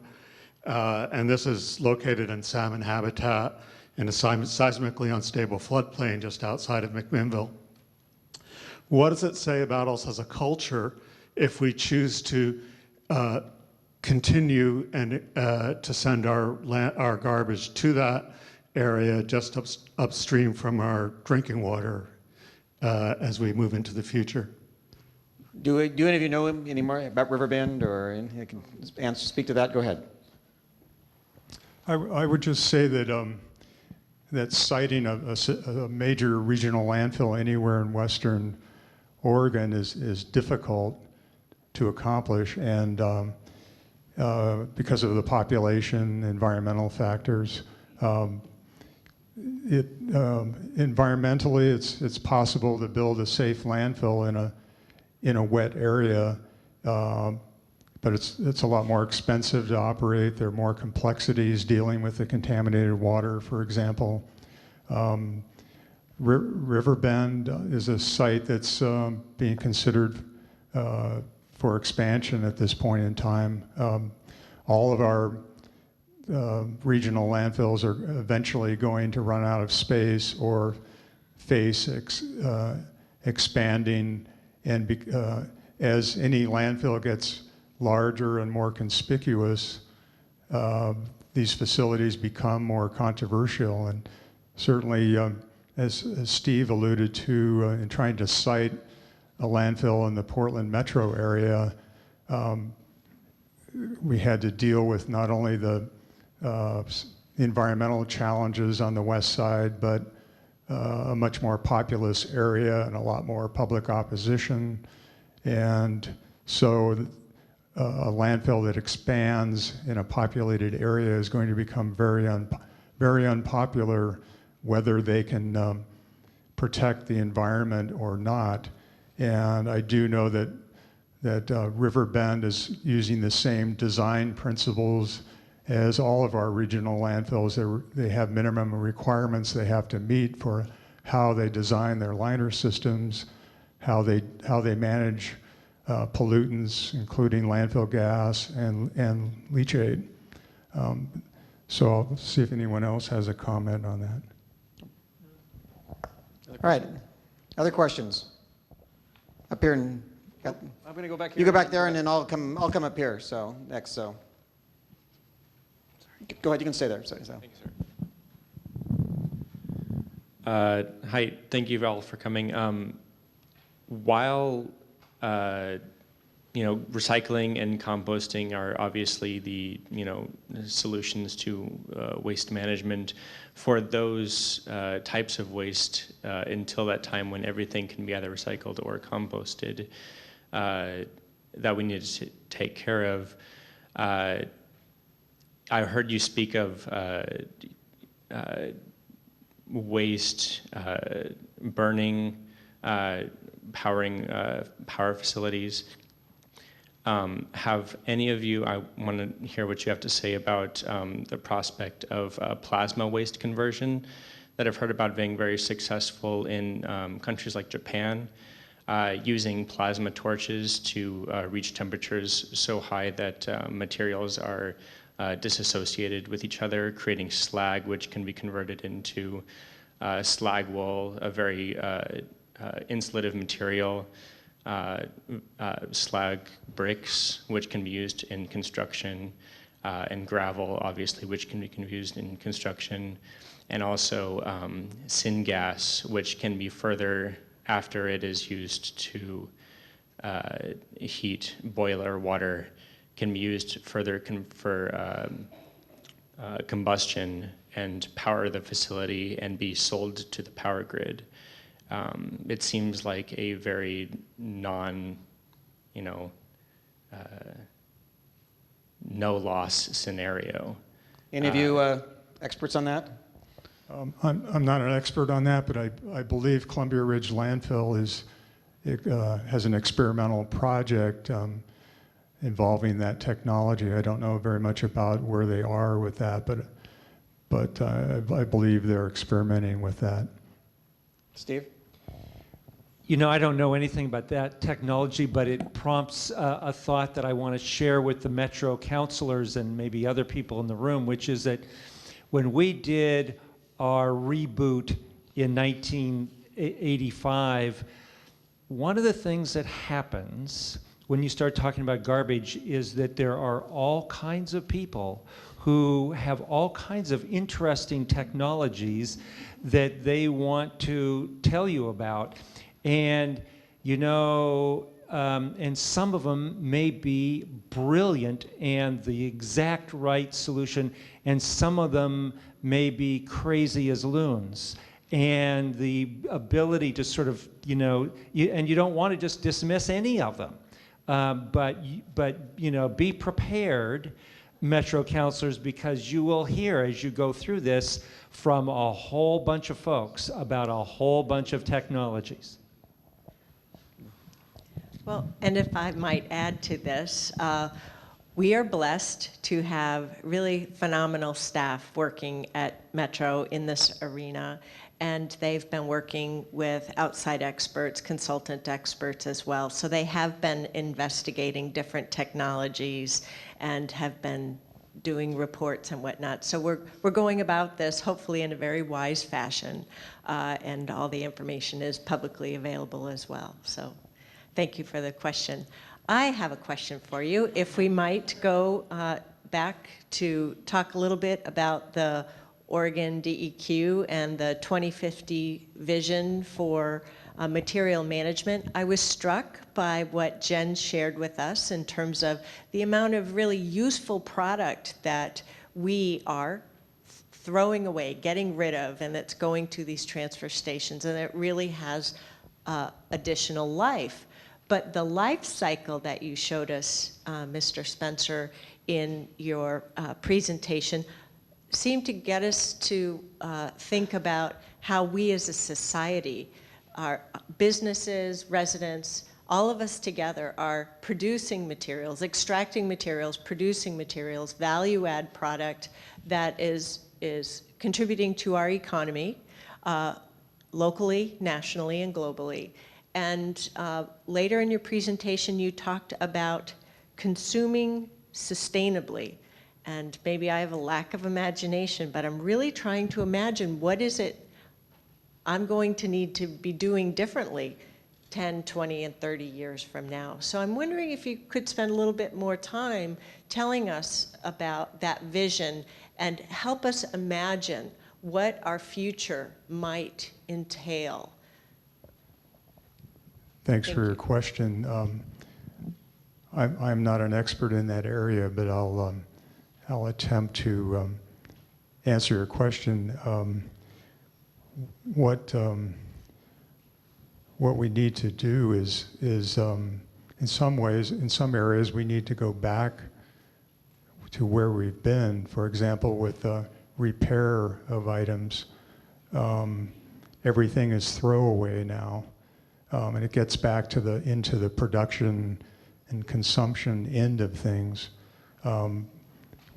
Speaker 6: And this is located in salmon habitat in a seismically unstable floodplain just outside of McMinnville. What does it say about us as a culture if we choose to continue and to send our garbage to that area just upstream from our drinking water as we move into the future?
Speaker 1: Do any of you know any more about Riverbend, or you can speak to that? Go ahead.
Speaker 4: I would just say that that siting a major regional landfill anywhere in Western Oregon is difficult to accomplish, and because of the population, environmental factors. Environmentally, it's possible to build a safe landfill in a wet area, but it's a lot more expensive to operate. There are more complexities dealing with the contaminated water, for example. Riverbend is a site that's being considered for expansion at this point in time. All of our regional landfills are eventually going to run out of space or face expanding, and as any landfill gets larger and more conspicuous, these facilities become more controversial. And certainly, as Steve alluded to, in trying to site a landfill in the Portland metro area, we had to deal with not only the environmental challenges on the west side, but a much more populous area and a lot more public opposition. And so a landfill that expands in a populated area is going to become very unpopular, whether they can protect the environment or not. And I do know that River Bend is using the same design principles as all of our regional landfills. They have minimum requirements they have to meet for how they design their liner systems, how they manage pollutants, including landfill gas and leachate. So I'll see if anyone else has a comment on that.
Speaker 1: All right. Other questions? Up here. I'm
Speaker 3: going to go back here.
Speaker 1: You go back there, and then I'll come up here. So next. So go ahead. You can stay there. So.
Speaker 7: Thank you, sir. Hi. Thank you all for coming. While recycling and composting are obviously the solutions to waste management, for those types of waste, until that time when everything can be either recycled or composted, that we need to take care of. I heard you speak of waste burning, powering power facilities. Have any of you, I want to hear what you have to say about the prospect of plasma waste conversion that I've heard about being very successful in countries like Japan, using plasma torches to reach temperatures so high that materials are disassociated with each other, creating slag, which can be converted into slag wool, a very insulative material, slag bricks, which can be used in construction, and gravel, obviously, which can be used in construction, and also syngas, which can be further, after it is used to heat boiler water, can be used further for combustion and power the facility and be sold to the power grid. It seems like a very no loss scenario.
Speaker 1: Any of you experts on that?
Speaker 4: I'm not an expert on that, but I believe Columbia Ridge Landfill has an experimental project involving that technology. I don't know very much about where they are with that, but I believe they're experimenting with that.
Speaker 1: Steve?
Speaker 3: I don't know anything about that technology, but it prompts a thought that I want to share with the Metro councilors and maybe other people in the room, which is that when we did our reboot in 1985, one of the things that happens when you start talking about garbage is that there are all kinds of people who have all kinds of interesting technologies that they want to tell you about. And, and some of them may be brilliant and the exact right solution, and some of them may be crazy as loons. And the ability to sort of, and you don't want to just dismiss any of them, but be prepared, Metro councilors, because you will hear as you go through this from a whole bunch of folks about a whole bunch of technologies.
Speaker 8: Well, and if I might add to this, we are blessed to have really phenomenal staff working at Metro in this arena, and they've been working with outside experts, consultant experts as well. So they have been investigating different technologies and have been doing reports and whatnot. So we're going about this hopefully in a very wise fashion, and all the information is publicly available as well. So thank you for the question. I have a question for you. If we might go back to talk a little bit about the Oregon DEQ and the 2050 vision for material management. I was struck by what Jen shared with us in terms of the amount of really useful product that we are throwing away, getting rid of, and that's going to these transfer stations, and it really has additional life. But the life cycle that you showed us, Mr. Spencer, in your presentation seemed to get us to think about how we as a society, our businesses, residents, all of us together are producing materials, extracting materials, producing materials, value-add product that is contributing to our economy, locally, nationally, and globally. And later in your presentation, you talked about consuming sustainably. And maybe I have a lack of imagination, but I'm really trying to imagine what is it I'm going to need to be doing differently 10, 20, and 30 years from now. So I'm wondering if you could spend a little bit more time telling us about that vision and help us imagine what our future might entail.
Speaker 4: Thanks for your question. I'm not an expert in that area, but I'll attempt to answer your question. What we need to do is in some ways, in some areas, we need to go back to where we've been. For example, with repair of items, everything is throwaway now, and it gets back to into the production and consumption end of things.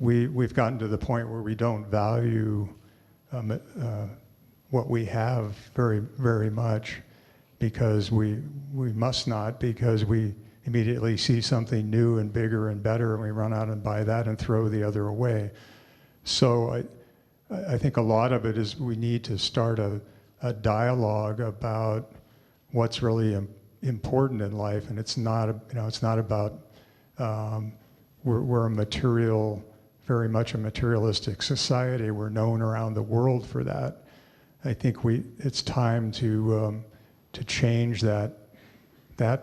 Speaker 4: We've gotten to the point where we don't value what we have very, very much, because we must not, because we immediately see something new and bigger and better, and we run out and buy that and throw the other away. So I think a lot of it is we need to start a dialogue about what's really important in life, and it's not about we're a material, very much a materialistic society. We're known around the world for that. I think it's time to change that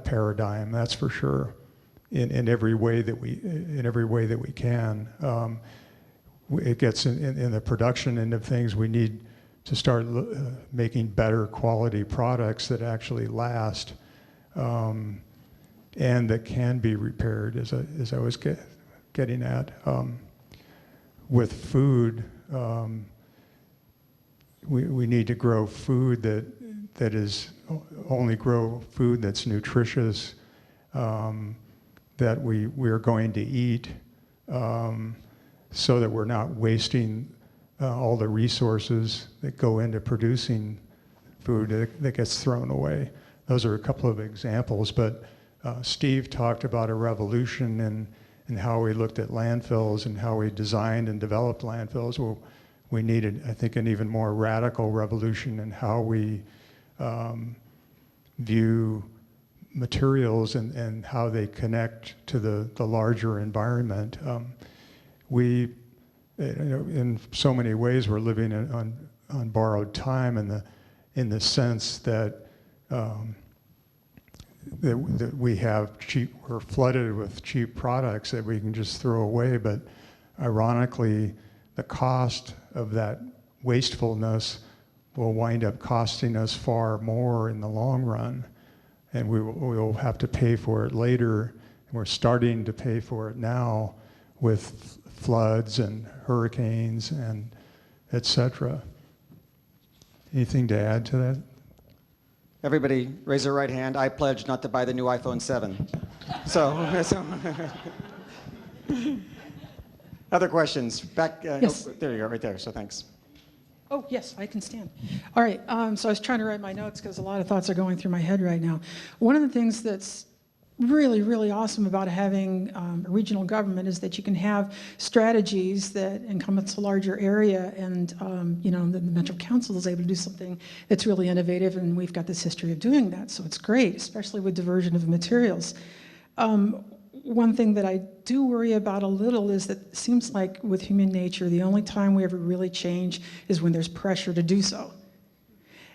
Speaker 4: paradigm. That's for sure. In every way that we can. It gets in the production end of things. We need to start making better quality products that actually last, and that can be repaired. As I was getting at, with food. We need to grow food that is only grow food that's nutritious, that we're going to eat, so that we're not wasting all the resources that go into producing food that gets thrown away. Those are a couple of examples, but Steve talked about a revolution in how we looked at landfills and how we designed and developed landfills. Well, we needed, I think, an even more radical revolution in how we view materials and how they connect to the larger environment. In so many ways, we're living on borrowed time in the sense that that we're flooded with cheap products that we can just throw away. But ironically, the cost of that wastefulness will wind up costing us far more in the long run, and we will have to pay for it later. We're starting to pay for it now with floods and hurricanes and etc. Anything to add to that?
Speaker 1: Everybody raise their right hand. I pledge not to buy the new iPhone 7. So other questions? Back,
Speaker 9: Yes.
Speaker 1: oh, there you go, right there, so thanks.
Speaker 9: Oh, yes, I can stand. All right, so I was trying to write my notes because a lot of thoughts are going through my head right now. One of the things that's really, really awesome about having a regional government is that you can have strategies that encompass a larger area, and the Metro Council is able to do something that's really innovative, and we've got this history of doing that, so it's great, especially with diversion of materials. One thing that I do worry about a little is that it seems like with human nature, the only time we ever really change is when there's pressure to do so.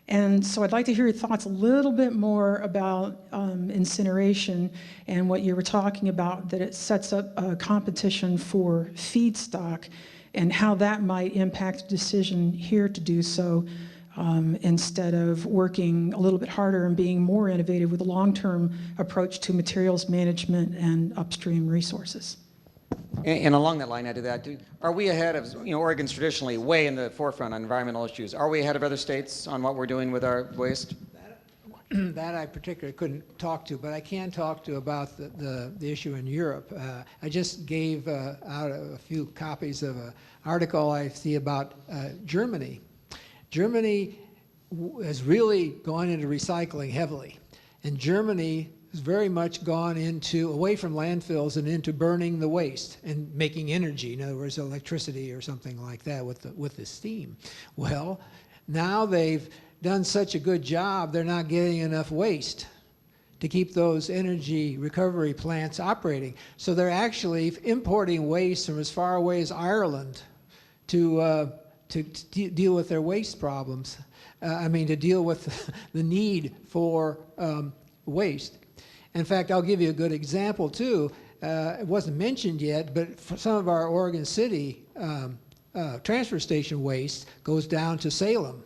Speaker 9: And so I'd like to hear your thoughts a little bit more about incineration and what you were talking about, that it sets up a competition for feedstock and how that might impact the decision here to do so, instead of working a little bit harder and being more innovative with a long-term approach to materials management and upstream resources.
Speaker 1: And along that line, are we ahead of, Oregon's traditionally way in the forefront on environmental issues. Are we ahead of other states on what we're doing with our waste?
Speaker 2: That I particularly couldn't talk to, but I can talk to about the issue in Europe. I just gave out a few copies of an article I see about Germany. Germany has really gone into recycling heavily, and Germany has very much gone away from landfills and into burning the waste and making energy, in other words, electricity or something like that with the steam. Well, now they've done such a good job, they're not getting enough waste to keep those energy recovery plants operating. So they're actually importing waste from as far away as Ireland to deal with their waste problems. To deal with the need for waste. In fact, I'll give you a good example too. It wasn't mentioned yet, but for some of our Oregon City transfer station waste goes down to Salem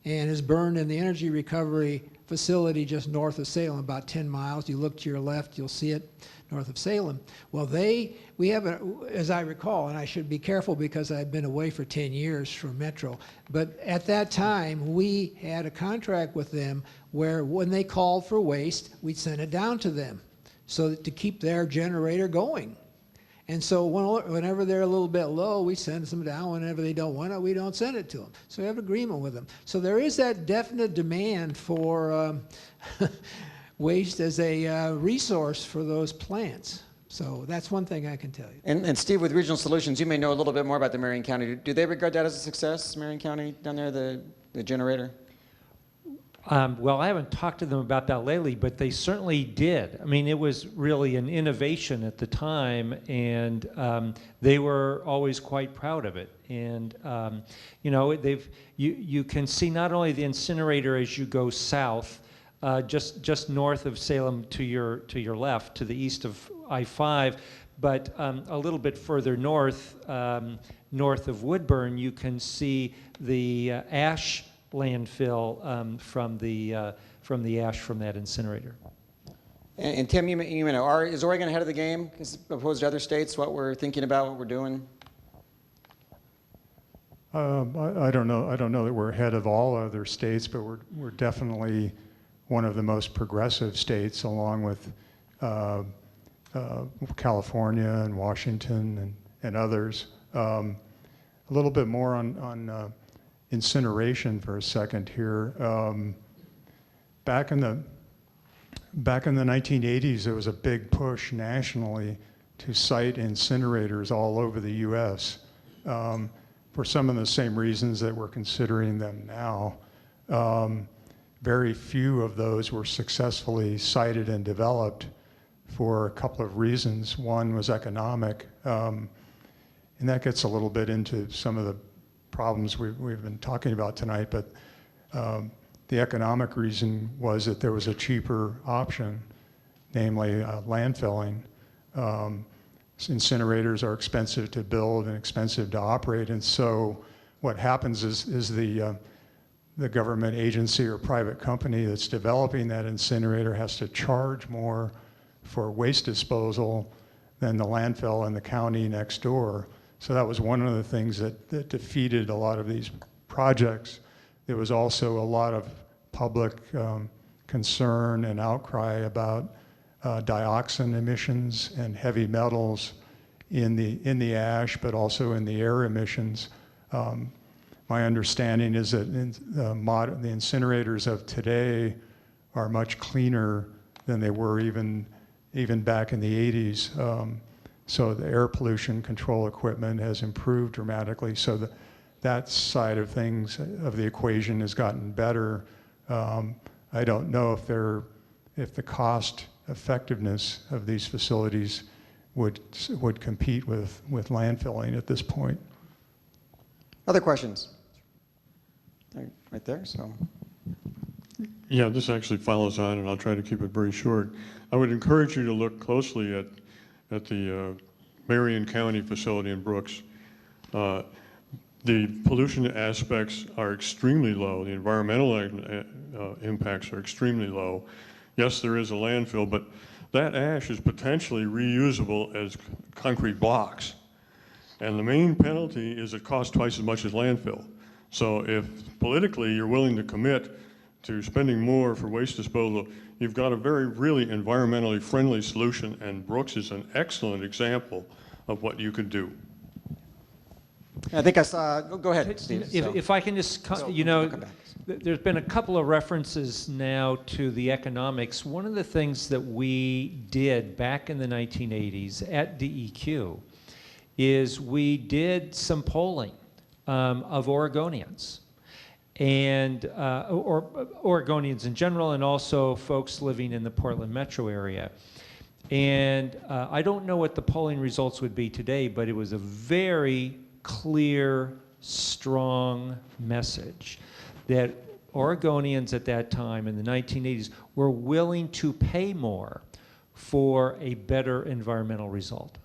Speaker 2: and is burned in the energy recovery facility just north of Salem, about 10 miles. You look to your left, you'll see it north of Salem. Well, we have, as I recall, and I should be careful because I've been away for 10 years from Metro, but at that time, we had a contract with them where when they called for waste, we'd send it down to them so that to keep their generator going. And so whenever they're a little bit low, we send them down. Whenever they don't want it, we don't send it to them. So we have an agreement with them. So there is that definite demand for waste as a resource for those plants. So that's one thing I can tell you.
Speaker 1: And Steve, with Regional Solutions, you may know a little bit more about the Marion County. Do they regard that as a success, Marion County down there, the generator?
Speaker 3: Well, I haven't talked to them about that lately, but they certainly did. It was really an innovation at the time, and they were always quite proud of it. And you can see not only the incinerator as you go south, just north of Salem to your left, to the east of I-5, but a little bit further north, north of Woodburn, you can see the ash landfill from the ash from that incinerator.
Speaker 1: And Tim, you know, is Oregon ahead of the game as opposed to other states? What we're thinking about, what we're doing?
Speaker 4: I don't know. I don't know that we're ahead of all other states, but we're definitely one of the most progressive states, along with California and Washington and others. A little bit more on incineration for a second here. Back in the 1980s, there was a big push nationally to site incinerators all over the U.S. For some of the same reasons that we're considering them now. Very few of those were successfully sited and developed for a couple of reasons. One was economic, and that gets a little bit into some of the problems we've been talking about tonight, but the economic reason was that there was a cheaper option, namely landfilling. Incinerators are expensive to build and expensive to operate, and so what happens is the government agency or private company that's developing that incinerator has to charge more for waste disposal than the landfill in the county next door. So that was one of the things that defeated a lot of these projects. There was also a lot of public concern and outcry about dioxin emissions and heavy metals in the ash, but also in the air emissions. My understanding is that the incinerators of today are much cleaner than they were even even back in the 80s. So the air pollution control equipment has improved dramatically. So that side of things, of the equation, has gotten better. I don't know if the cost effectiveness of these facilities would compete with landfilling at this point.
Speaker 1: Other questions? Right there, so.
Speaker 10: Yeah, this actually follows on, and I'll try to keep it very short. I would encourage you to look closely at the Marion County facility in Brooks. The pollution aspects are extremely low. The environmental impacts are extremely low. Yes, there is a landfill, but that ash is potentially reusable as concrete blocks. And the main penalty is it costs twice as much as landfill. So if politically you're willing to commit to spending more for waste disposal, you've got a really environmentally friendly solution, and Brooks is an excellent example of what you could do.
Speaker 1: I think I saw, go ahead, Steve.
Speaker 3: If I can just, you know, there's been a couple of references now to the economics. One of the things that we did back in the 1980s at DEQ is we did some polling of Oregonians, and or Oregonians in general, and also folks living in the Portland metro area. And I don't know what the polling results would be today, but it was a very clear, strong message that Oregonians at that time in the 1980s were willing to pay more for a better environmental result.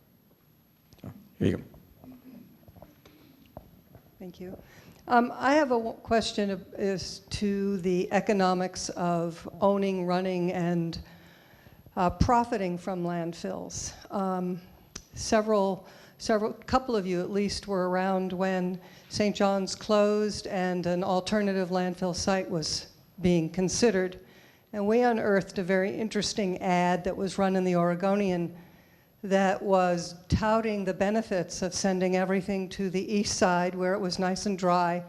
Speaker 1: Here you go.
Speaker 11: Thank you. I have a question as to the economics of owning, running, and profiting from landfills. Couple of you at least were around when St. John's closed and an alternative landfill site was being considered. And we unearthed a very interesting ad that was run in the Oregonian that was touting the benefits of sending everything to the east side where it was nice and dry.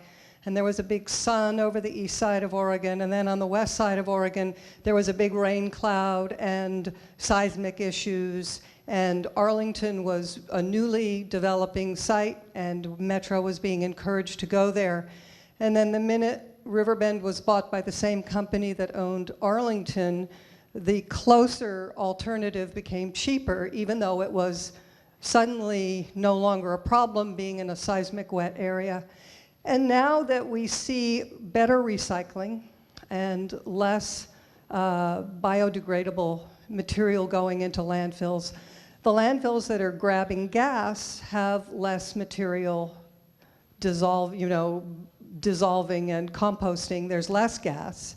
Speaker 11: And there was a big sun over the east side of Oregon, and then on the west side of Oregon, there was a big rain cloud and seismic issues. And Arlington was a newly developing site, and Metro was being encouraged to go there. And then the minute Riverbend was bought by the same company that owned Arlington, the closer alternative became cheaper, even though it was suddenly no longer a problem being in a seismic wet area. And now that we see better recycling and less biodegradable material going into landfills, the landfills that are grabbing gas have less material dissolving and composting. There's less gas.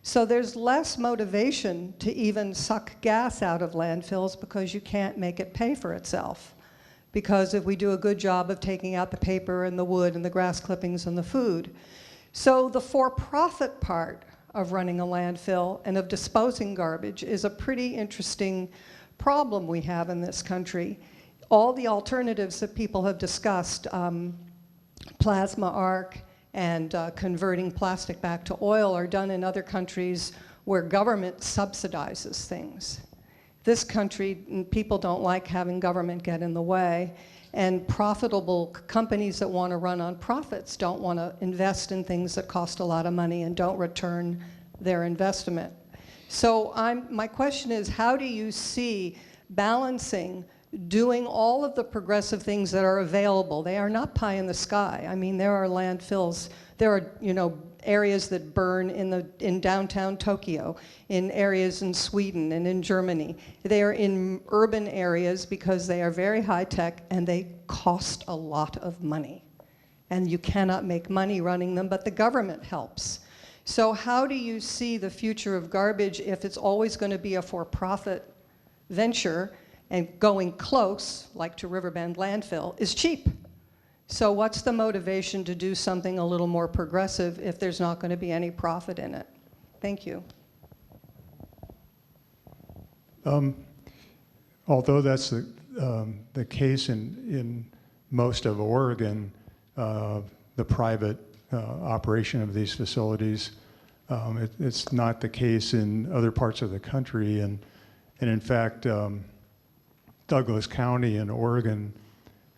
Speaker 11: So there's less motivation to even suck gas out of landfills because you can't make it pay for itself. Because if we do a good job of taking out the paper and the wood and the grass clippings and the food. So the for-profit part of running a landfill and of disposing garbage is a pretty interesting problem we have in this country. All the alternatives that people have discussed, plasma arc, and converting plastic back to oil are done in other countries where government subsidizes things. This country, people don't like having government get in the way, and profitable companies that want to run on profits don't want to invest in things that cost a lot of money and don't return their investment. So my question is, how do you see balancing doing all of the progressive things that are available? They are not pie in the sky. I mean, there are landfills, there are areas that burn in downtown Tokyo, in areas in Sweden and in Germany. They are in urban areas because they are very high tech and they cost a lot of money. And you cannot make money running them, but the government helps. So how do you see the future of garbage if it's always going to be a for-profit venture, and going close, like to Riverbend landfill, is cheap? So what's the motivation to do something a little more progressive if there's not going to be any profit in it? Thank you.
Speaker 4: Although that's the case in most of Oregon, the private operation of these facilities, it's not the case in other parts of the country. And in fact, Douglas County in Oregon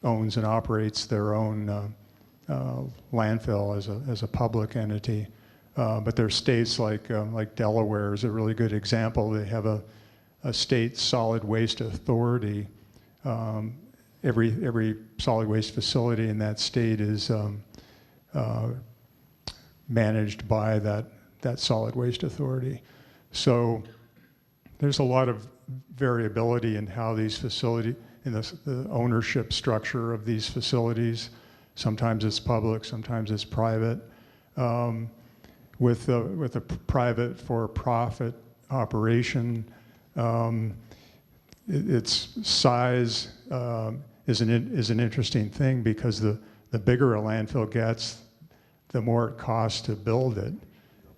Speaker 4: owns and operates their own landfill as a public entity. But there are states like Delaware is a really good example. They have a state solid waste authority. Every solid waste facility in that state is managed by that solid waste authority. So there's a lot of variability in how these facilities, in the ownership structure of these facilities. Sometimes it's public, sometimes it's private. With a private for-profit operation, its size is an interesting thing because the bigger a landfill gets, the more it costs to build it.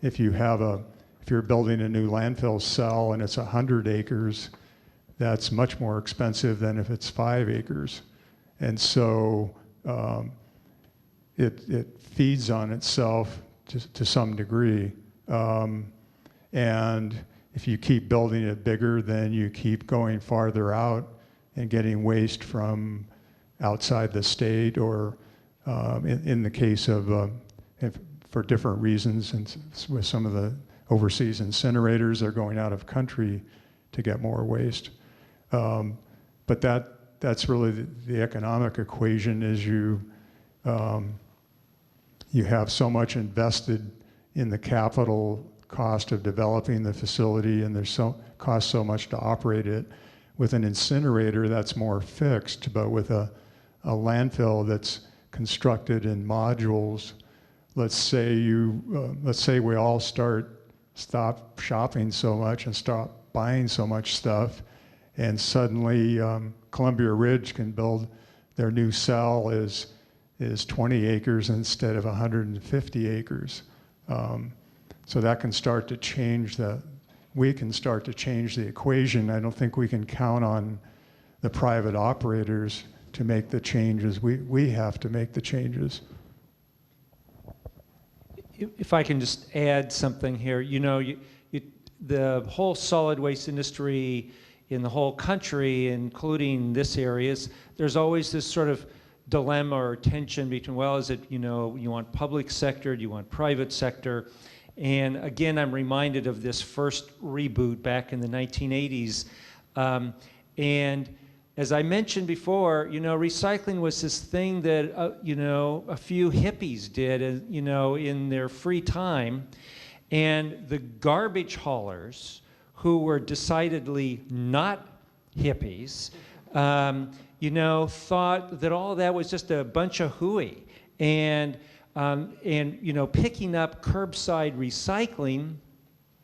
Speaker 4: If you're building a new landfill cell and it's 100 acres, that's much more expensive than if it's 5 acres. And so it feeds on itself to some degree. And if you keep building it bigger, then you keep going farther out and getting waste from outside the state, or in the case of, for different reasons, and with some of the overseas incinerators, they're going out of country to get more waste. But that's really the economic equation. Is you have so much invested in the capital cost of developing the facility, and costs so much to operate it. With an incinerator, that's more fixed, but with a landfill that's constructed in modules, let's say we all stop shopping so much and stop buying so much stuff, and suddenly Columbia Ridge can build their new cell is 20 acres instead of 150 acres. So that can start to change we can start to change the equation. I don't think we can count on the private operators to make the changes. We have to make the changes.
Speaker 3: If I can just add something here, the whole solid waste industry in the whole country, including this area, there's always this sort of dilemma or tension between, well, is it, you want public sector, do you want private sector? And again, I'm reminded of this first reboot back in the 1980s. And as I mentioned before, recycling was this thing that, a few hippies did, in their free time. And the garbage haulers, who were decidedly not hippies, thought that all that was just a bunch of hooey. And picking up curbside recycling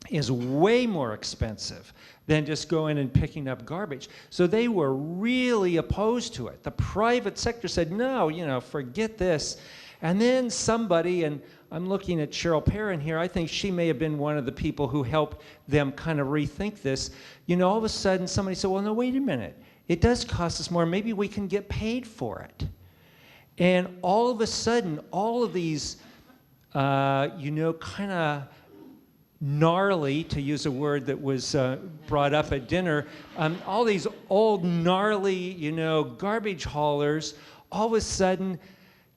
Speaker 3: is way more expensive than just going and picking up garbage. So they were really opposed to it. The private sector said, no, forget this. And then somebody, and I'm looking at Cheryl Perrin here, I think she may have been one of the people who helped them kind of rethink this. All of a sudden somebody said, well, no, wait a minute. It does cost us more. Maybe we can get paid for it. And all of a sudden, all of these, kind of gnarly, to use a word that was brought up at dinner, all these old gnarly, garbage haulers, all of a sudden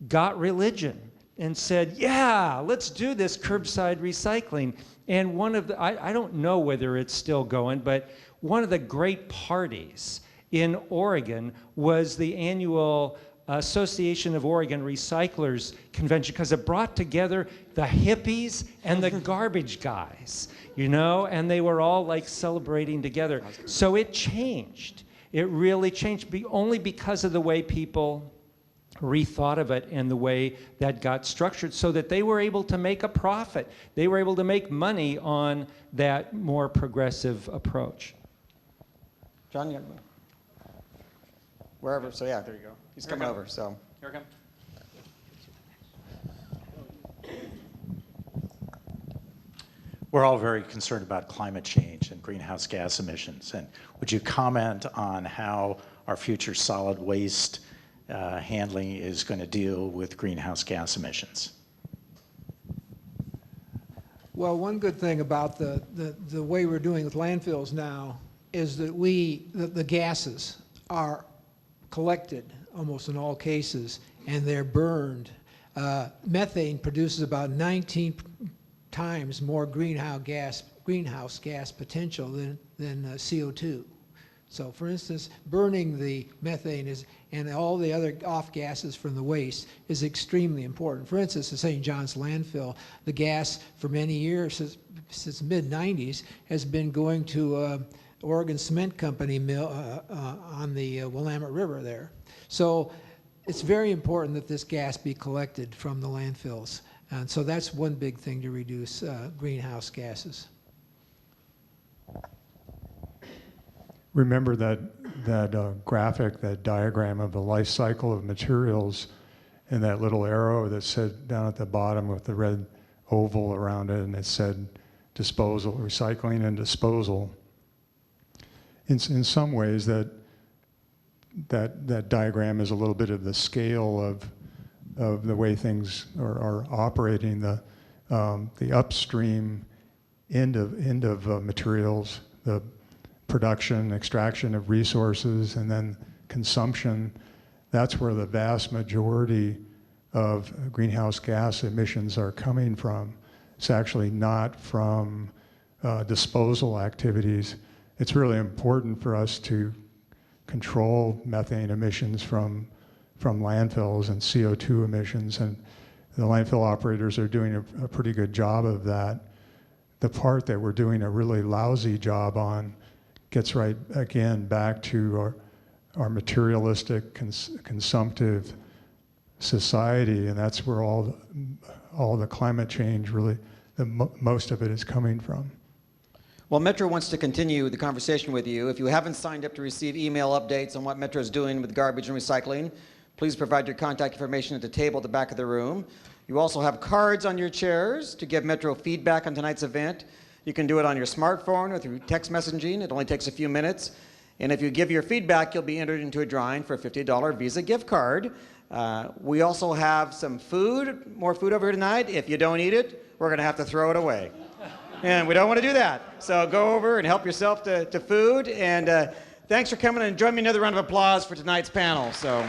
Speaker 3: got religion and said, yeah, let's do this curbside recycling. And one of the, I don't know whether it's still going, but one of the great parties in Oregon was the annual Association of Oregon Recyclers Convention, because it brought together the hippies and the garbage guys, and they were all like celebrating together. So it changed. It really changed, only because of the way people rethought of it and the way that got structured, so that they were able to make a profit. They were able to make money on that more progressive approach.
Speaker 1: John, you wherever. So yeah, there you go. He's coming over. So
Speaker 3: Here I come.
Speaker 12: We're all very concerned about climate change and greenhouse gas emissions. And would you comment on how our future solid waste handling is going to deal with greenhouse gas emissions?
Speaker 2: Well, one good thing about the way we're doing with landfills now is that the gases are collected almost in all cases, and they're burned. Methane produces about 19 times more greenhouse gas potential than CO2. So for instance, burning the methane and all the other off gases from the waste is extremely important. For instance, the St. John's landfill, the gas for many years, since mid-90s, has been going to Oregon Cement Company mill on the Willamette River there. So it's very important that this gas be collected from the landfills. And so that's one big thing to reduce greenhouse gases.
Speaker 4: Remember that graphic, that diagram of the life cycle of materials, and that little arrow that said down at the bottom with the red oval around it, and it said disposal, recycling and disposal. In some ways, that diagram is a little bit of the scale of the way things are operating, the upstream end of materials, the production, extraction of resources, and then consumption. That's where the vast majority of greenhouse gas emissions are coming from. It's actually not from disposal activities. It's really important for us to control methane emissions from landfills and CO2 emissions, and the landfill operators are doing a pretty good job of that. The part that we're doing a really lousy job on gets right again back to our materialistic, consumptive society, and that's where all the climate change really, most of it is coming from.
Speaker 1: Well, Metro wants to continue the conversation with you. If you haven't signed up to receive email updates on what Metro is doing with garbage and recycling, please provide your contact information at the table at the back of the room. You also have cards on your chairs to give Metro feedback on tonight's event. You can do it on your smartphone or through text messaging. It only takes a few minutes. And if you give your feedback, you'll be entered into a drawing for a $50 Visa gift card. We also have some food, more food over here tonight. If you don't eat it, we're going to have to throw it away. And we don't want to do that. So go over and help yourself to food. And thanks for coming, and join me in another round of applause for tonight's panel. So.